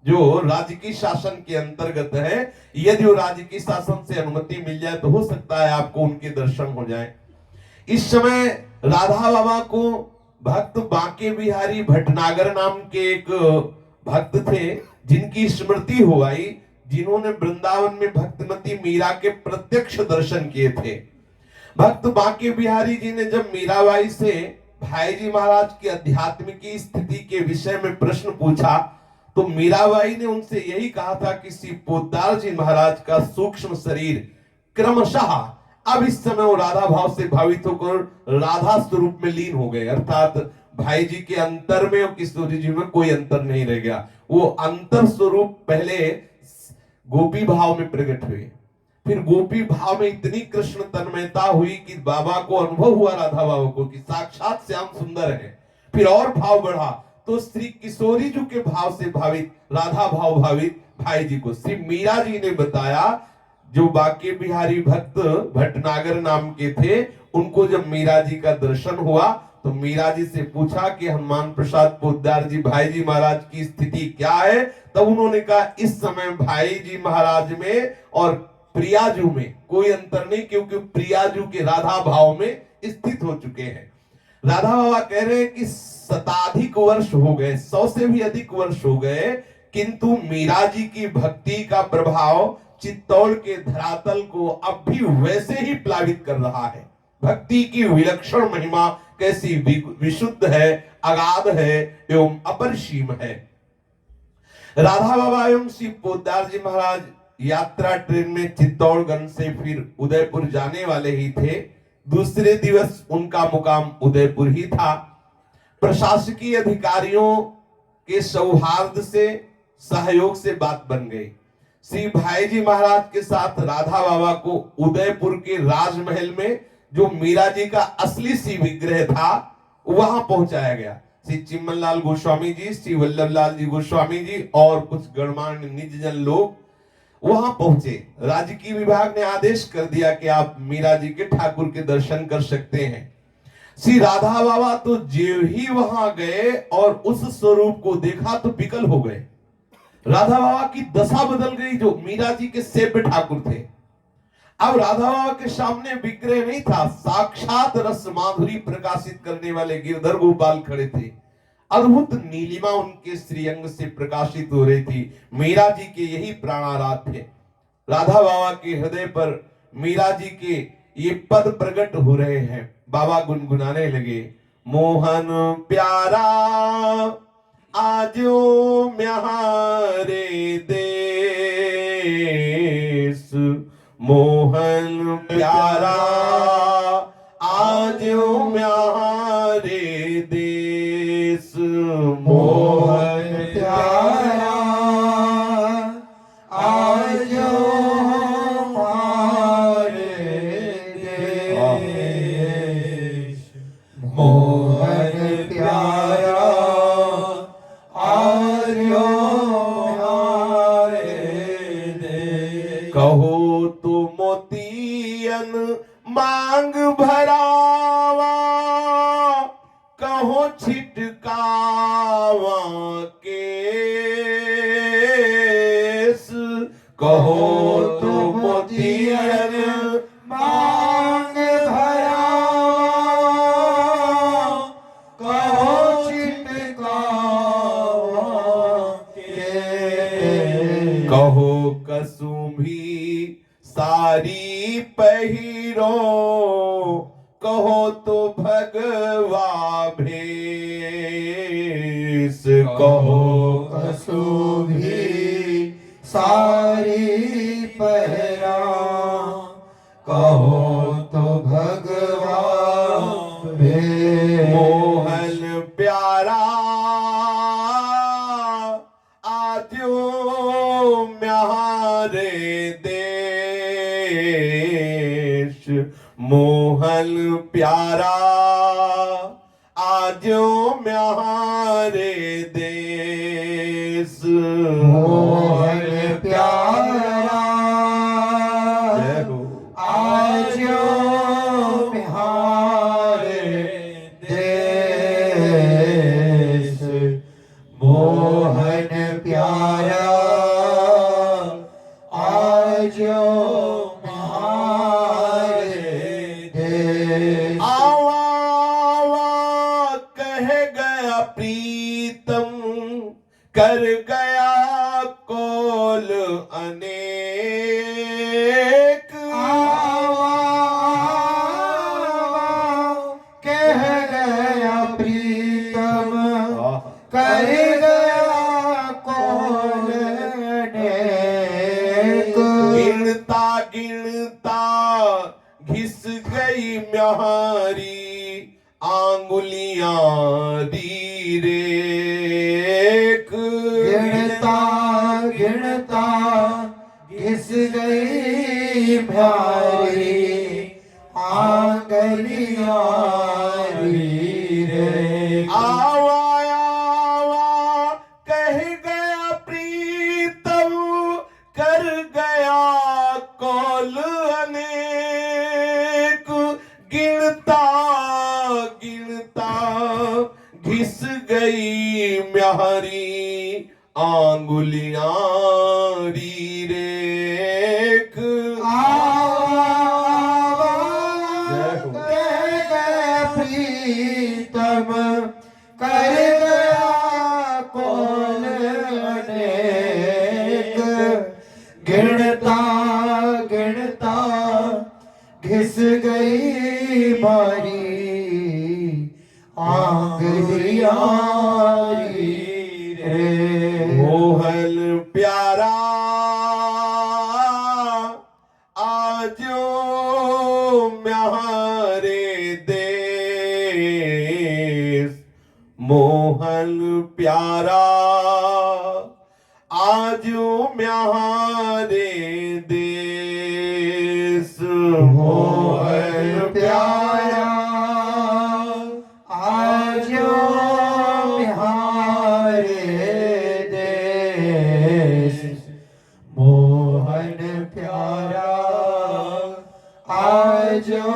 जो राजकीय शासन के अंतर्गत है। यदि वो राजकीय शासन से अनुमति मिल जाए तो हो सकता है आपको उनके दर्शन हो जाए। इस समय राधा बाबा को भक्त बांके बिहारी भटनागर नाम के एक भक्त थे जिनकी स्मृति हो आई, जिन्होंने वृंदावन में भक्तमती मीरा के प्रत्यक्ष दर्शन किए थे। भक्त बांके बिहारी जी ने जब मीराबाई से भाई जी महाराज की आध्यात्मिक स्थिति के विषय में प्रश्न पूछा तो मीराबाई ने उनसे यही कहा था कि श्री पोद्दार जी महाराज का सूक्ष्म शरीर क्रमशः अब इस समय वो राधा भाव से भावित होकर राधा स्वरूप में लीन हो गए, अर्थात भाई जी के अंतर में और किशोरी जी में कोई अंतर नहीं रह गया। वो अंतर स्वरूप पहले गोपी भाव में प्रकट हुए, फिर गोपी भाव में इतनी कृष्ण तन्मयता हुई कि बाबा को अनुभव हुआ राधा बाबा को कि साक्षात श्याम सुंदर है। फिर और भाव बढ़ा तो श्री किशोरी जी के भाव से भावित, राधा भाव भावित भाई जी को श्री मीरा जी ने बताया। जो बांके बिहारी भक्त भटनागर नाम के थे उनको जब मीरा जी का दर्शन हुआ तो मीरा जी से पूछा कि हनुमान प्रसाद पोद्दार जी भाई जी महाराज की स्थिति क्या है? तब उन्होंने कहा इस समय भाई जी महाराज में और प्रियाजू में कोई अंतर नहीं, क्योंकि प्रियाजू के राधा भाव में स्थित हो चुके हैं। राधा बाबा कह रहे हैं कि शताधिक वर्ष हो गए, 100 से भी अधिक वर्ष हो गए, किंतु मीरा जी की भक्ति का प्रभाव चित्तौड़ के धरातल को अब भी वैसे ही प्लावित कर रहा है। भक्ति की विलक्षण महिमा कैसी विशुद्ध है, अगाध है एवं अपरिसीम है। राधा बाबा एवं श्री पोद्दार जी महाराज यात्रा ट्रेन में चित्तौड़गंज से फिर उदयपुर जाने वाले ही थे। दूसरे दिवस उनका मुकाम उदयपुर ही था। प्रशासकीय अधिकारियों के सौहार्द से, सहयोग से बात बन गई। श्री भाई जी महाराज के साथ राधा बाबा को उदयपुर के राजमहल में जो मीरा जी का असली सी विग्रह था वहां पहुंचाया गया। श्री चिम्मनलाल गोस्वामी जी, श्री वल्लभलाल जी गोस्वामी जी और कुछ गणमान्य निजजन लोग वहां पहुंचे। राजकीय विभाग ने आदेश कर दिया कि आप मीरा जी के ठाकुर के दर्शन कर सकते हैं। श्री राधा बाबा तो जो ही वहां गए और उस स्वरूप को देखा तो विकल हो गए। राधा बाबा की दशा बदल गई। जो मीरा जी के सेव्य ठाकुर थे, अब राधा बाबा के सामने विग्रह नहीं था, साक्षात रस माधुरी प्रकाशित करने वाले गिरधर गोपाल खड़े थे। अद्भुत नीलिमा उनके श्रीअंग से प्रकाशित हो रही थी। मीरा जी के यही प्राणाराध थे। राधा बाबा के हृदय पर मीरा जी के ये पद प्रकट हो रहे हैं। बाबा गुनगुनाने लगे, मोहन प्यारा आजो म्यारे देश, मोहन प्यारा आजो म्यारे देश, मोहन प्यारा आजो हमारे देश। जो म्यारे दे। कहो तो मोतियन मांग भरावा, कहो छिटकावा केस। कहो तो मोतियन मांग भरावा, कहो छिटकावा केस। कहो कसुम्भी सारी पहिरो, कहो तो भगवा भेष। कहो कसुभी सारी पहरा, कहो तो भगवा भेष। मोहन प्यारा आजो म्यारे देश। मोहन प्यारा आजो म्यारे देश। मोहन प्यारा जय हो। आजो म्यारे देश। मोहन प्यारा आजो म्यारे देश। आवा आवा कह गया प्रीतम, कर गया कौल अनेक। आवा कह गया प्रीतम, कर गया कौन अनेक। गिनता गिनता घिस गई म्यारी आंगुलियां दीरेक। गिनता गिनता घिस गई म्यारी आंगलियां रे। आवा आवा कह गया प्रीतम, कर गया कौल अनेक। गिनता गिनता घिस गई म्यारी आंगुलियां रीरेक। प्रीतम कर गया कौन अनेक। गिनता गिनता घिस गई मारी आंगलियां रे। मोहन प्यारा आजो म्यारे देश। मोहन प्यारा आजो म्यारे देश। मोहन प्यारा आजो म्यारे देश। मोहन प्यारा आजो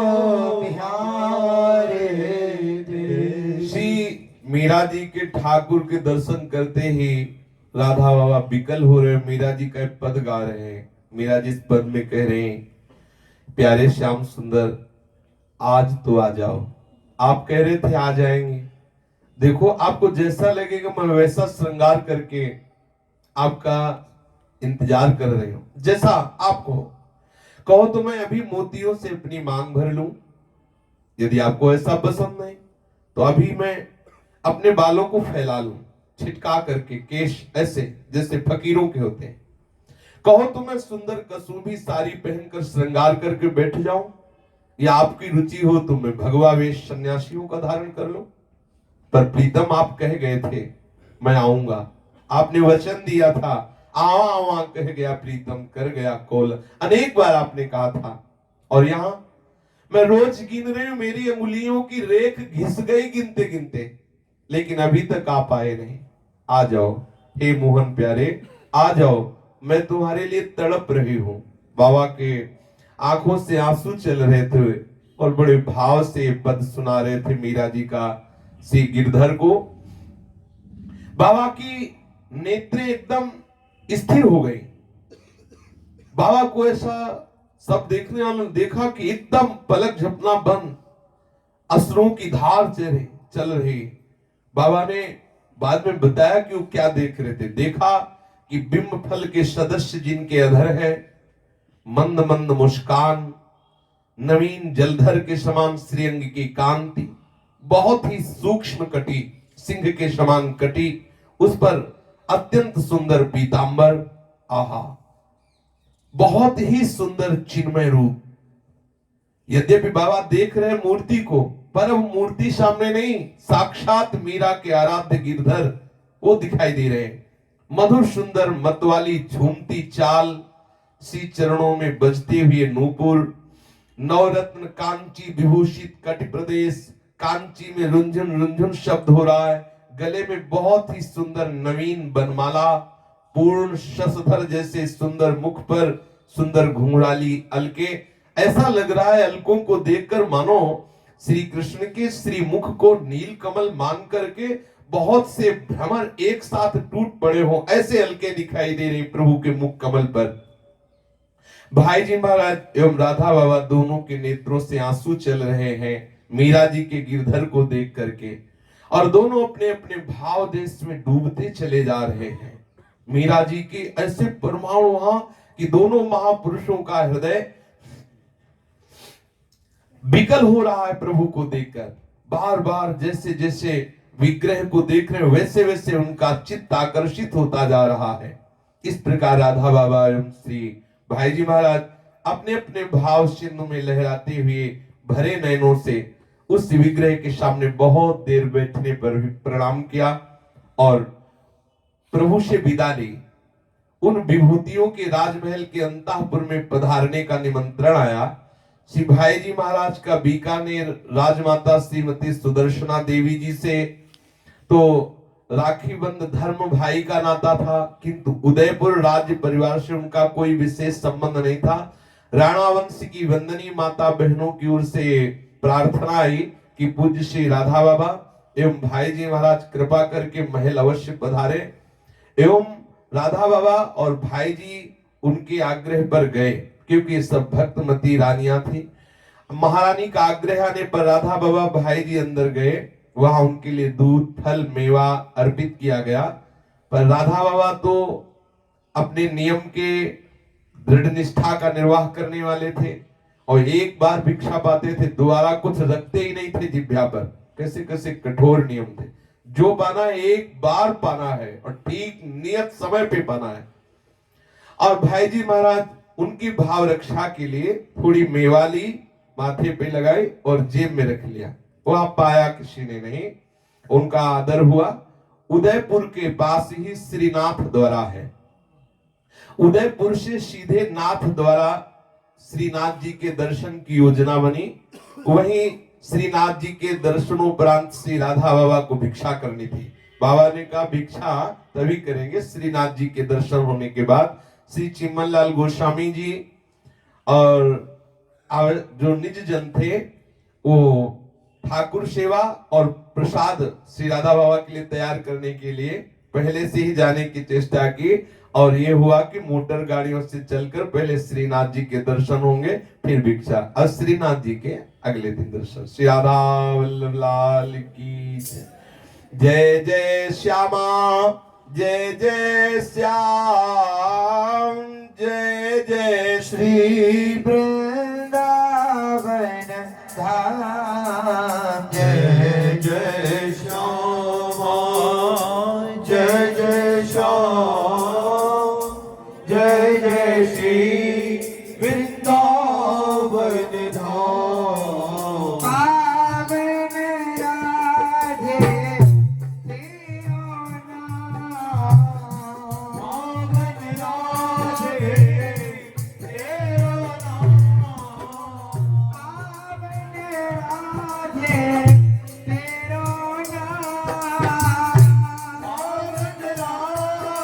म्यारे देश। श्री मीरा जी के ठाकुर के दर्शन करते ही राधा बाबा विकल हो रहे। मीरा जी का एक पद गा रहे हैं। मीरा जी इस पद में कह रहे हैं, प्यारे श्याम सुंदर आज तो आ जाओ। आप कह रहे थे आ जाएंगे, देखो आपको जैसा लगेगा मैं वैसा श्रृंगार करके आपका इंतजार कर रही हूं, जैसा आपको कहो तो मैं अभी मोतियों से अपनी मांग भर लूं। यदि आपको ऐसा पसंद नहीं तो अभी मैं अपने बालों को फैला लूं, छिटका करके केश ऐसे जैसे फकीरों के होते हैं। कहो तो मैं सुंदर कसूबी साड़ी पहनकर श्रृंगार करके बैठ जाऊं, या आपकी रुचि हो तो मैं भगवा वेश सन्यासियों का धारण कर लूं। पर प्रीतम आप कह गए थे मैं आऊंगा, आपने वचन दिया था। आवा आवा कह गया प्रीतम, कर गया कौल, अनेक बार आपने कहा था। और यहां मैं रोज गिन रही हूं, मेरी अंगुलियों की रेख घिस गई गिनते गिनते, लेकिन अभी तक आप आए नहीं। आ जाओ हे मोहन प्यारे आ जाओ, मैं तुम्हारे लिए तड़प रही हूं। बाबा के आंखों से आंसू चल रहे थे और बड़े भाव से पद सुना रहे थे मीरा जी का श्री गिरधर को। बाबा की नेत्रें एकदम स्थिर हो गई। बाबा को ऐसा सब देखने वालों ने देखा कि एकदम पलक झपना बंद, अश्रुओं की धार चल रही। बाबा ने बाद में बताया कि वो क्या देख रहे थे। देखा कि बिंब फल के सदस्य जिनके अधर है, मंद मंद मुस्कान, नवीन जलधर के समान श्रीअंग की कांति, बहुत ही सूक्ष्म कटी, सिंह के समान कटी, उस पर अत्यंत सुंदर पीतांबर, आहा बहुत ही सुंदर चिन्मय रूप। यद्यपि बाबा देख रहे मूर्ति को, पर अब मूर्ति सामने नहीं, साक्षात मीरा के आराध्य गिरधर वो दिखाई दे रहे हैं। मधुर सुंदर मतवाली झूमती चाल, सी चरणों में बजते हुए नूपुर, नवरत्न कांची विभूषित कटि प्रदेश, कांची में रुंझुन रुंझुन शब्द हो रहा है। गले में बहुत ही सुंदर नवीन बनमाला, पूर्ण शशधर जैसे सुंदर मुख पर सुंदर घुंघराली अलके। ऐसा लग रहा है अलकों को देखकर मानो श्री कृष्ण के श्री मुख को नील कमल मान करके बहुत से भ्रमर एक साथ टूट पड़े हों, ऐसे अलके दिखाई दे रहे प्रभु के मुख कमल पर। भाई जी महाराज एवं राधा बाबा दोनों के नेत्रों से आंसू चल रहे हैं मीरा जी के गिरधर को देख करके, और दोनों अपने अपने भाव देश में डूबते चले जा रहे हैं। मीरा जी के ऐसे परमाणु वहां कि दोनों महापुरुषों का हृदय विकल हो रहा है प्रभु को देखकर। बार बार जैसे जैसे विग्रह को देख रहे वैसे वैसे उनका चित्त आकर्षित होता जा रहा है। इस प्रकार राधा बाबा एवं श्री भाई जी महाराज अपने अपने भाव सिंधु में लहराते हुए भरे नयनों से उस विग्रह के सामने बहुत देर बैठने पर भी प्रणाम किया और प्रभु से विदा ली। उन विभूतियों के राजमहल के अंतःपुर में पधारने का निमंत्रण आया। श्री भाई जी महाराज का बीकानेर राजमाता श्रीमती सुदर्शना देवी जी से तो राखी बंद धर्म भाई का नाता था, किंतु उदयपुर राज्य परिवार से उनका कोई विशेष संबंध नहीं था। राणा वंश की वंदनीय माता बहनों की ओर से प्रार्थना आई कि पूज्य श्री राधा बाबा एवं भाई जी महाराज कृपा करके महल अवश्य पधारे, एवं राधा बाबा और भाई जी उनके आग्रह पर गए, क्योंकि ये सब भक्तमती रानियां थी। महारानी का आग्रह आने पर राधा बाबा भाई जी अंदर गए। वहां उनके लिए दूध फल मेवा अर्पित किया गया, पर राधा बाबा तो अपने नियम के दृढ़ निष्ठा का निर्वाह करने वाले थे और एक बार भिक्षा पाते थे, दोबारा कुछ रखते ही नहीं थे जिह्वा पर। कैसे कैसे कठोर नियम थे, जो पाना है एक बार पाना है और ठीक नियत समय पे पाना है। और भाई जी महाराज उनकी भाव रक्षा के लिए थोड़ी मेवा ली, माथे पे लगाई और जेब में रख लिया। वह पाया किसी ने नहीं, उनका आदर हुआ। उदयपुर के पास ही श्रीनाथ द्वारा है। उदयपुर से सीधे नाथ द्वारा श्रीनाथ जी के दर्शन की योजना बनी। वहीं श्रीनाथ जी के दर्शनोपरांत श्री राधा बाबा को भिक्षा करनी थी। बाबा ने कहा भिक्षा तभी करेंगे श्रीनाथ जी के दर्शन होने के बाद। श्री चिमन लाल गोस्वामी जी और जो निज जन थे वो ठाकुर सेवा और प्रसाद श्री राधा बाबा के लिए तैयार करने के लिए पहले से ही जाने की चेष्टा की, और ये हुआ कि मोटर गाड़ियों से चलकर पहले श्रीनाथ जी के दर्शन होंगे, फिर भिक्षा, और श्रीनाथ जी के अगले दिन दर्शन। श्री राधा वल्लभ लाल की जय जय श्यामा, जय जय श्याम, जय जय श्री वृंदावन धाम। जय जय श्यामा, जय जय श्याम, जय जय श्री वृंदावन धाम। पावन राधे तेरा नाम, पावन राधे तेरा नाम, पावन राधे तेरा नाम, पावन राधे तेरा नाम,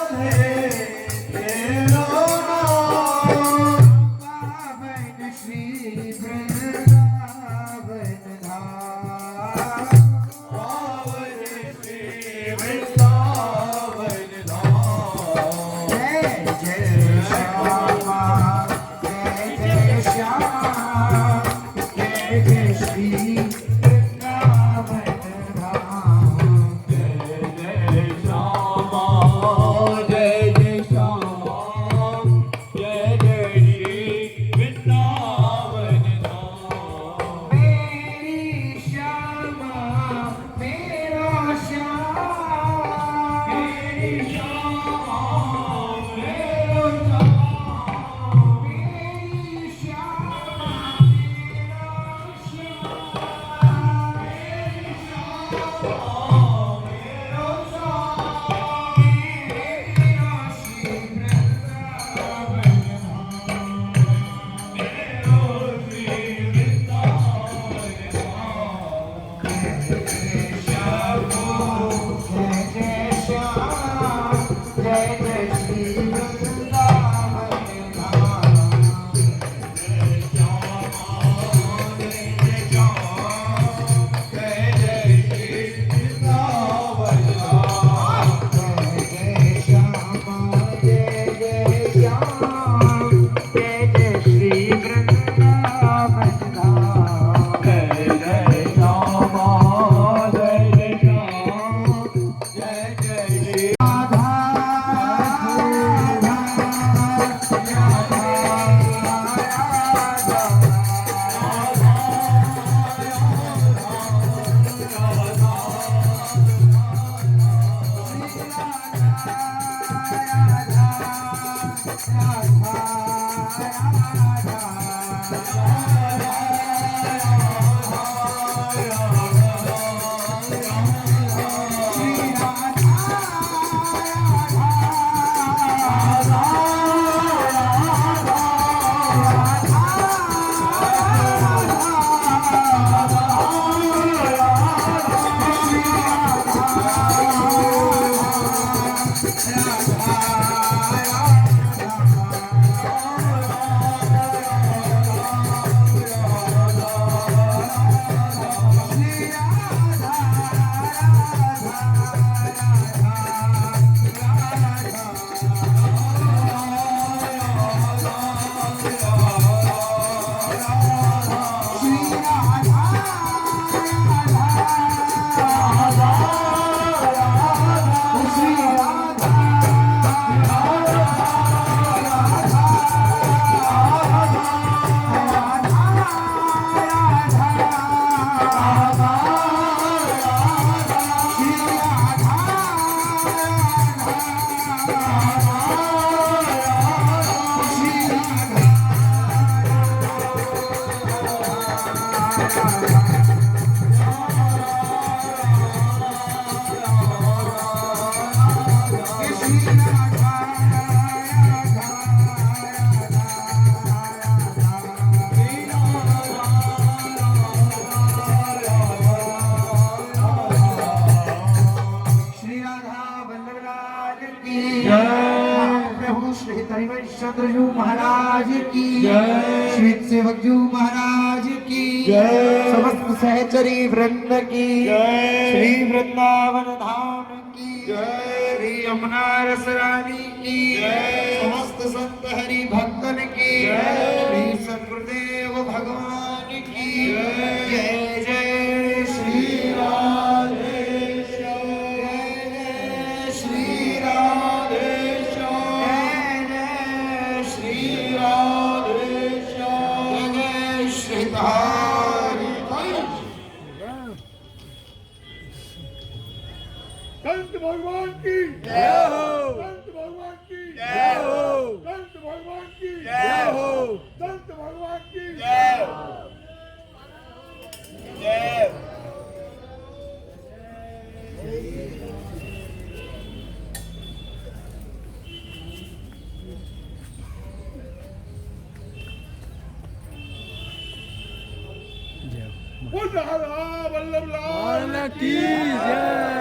चंद्रजू महाराज की श्वेत सेवक जू महाराज की समस्त सहचरी वृंद की श्री वृंदावन धाम की श्री यमुना रस रानी की समस्त संत हरि भक्तन की श्री सद्गुरुदेव भगवान की जय जय श्री राधे संत भगवान की जय हो, संत भगवान की जय हो, संत भगवान की जय हो, संत भगवान की जय हो, जय बोल रहा वल्लभ लाल की जय।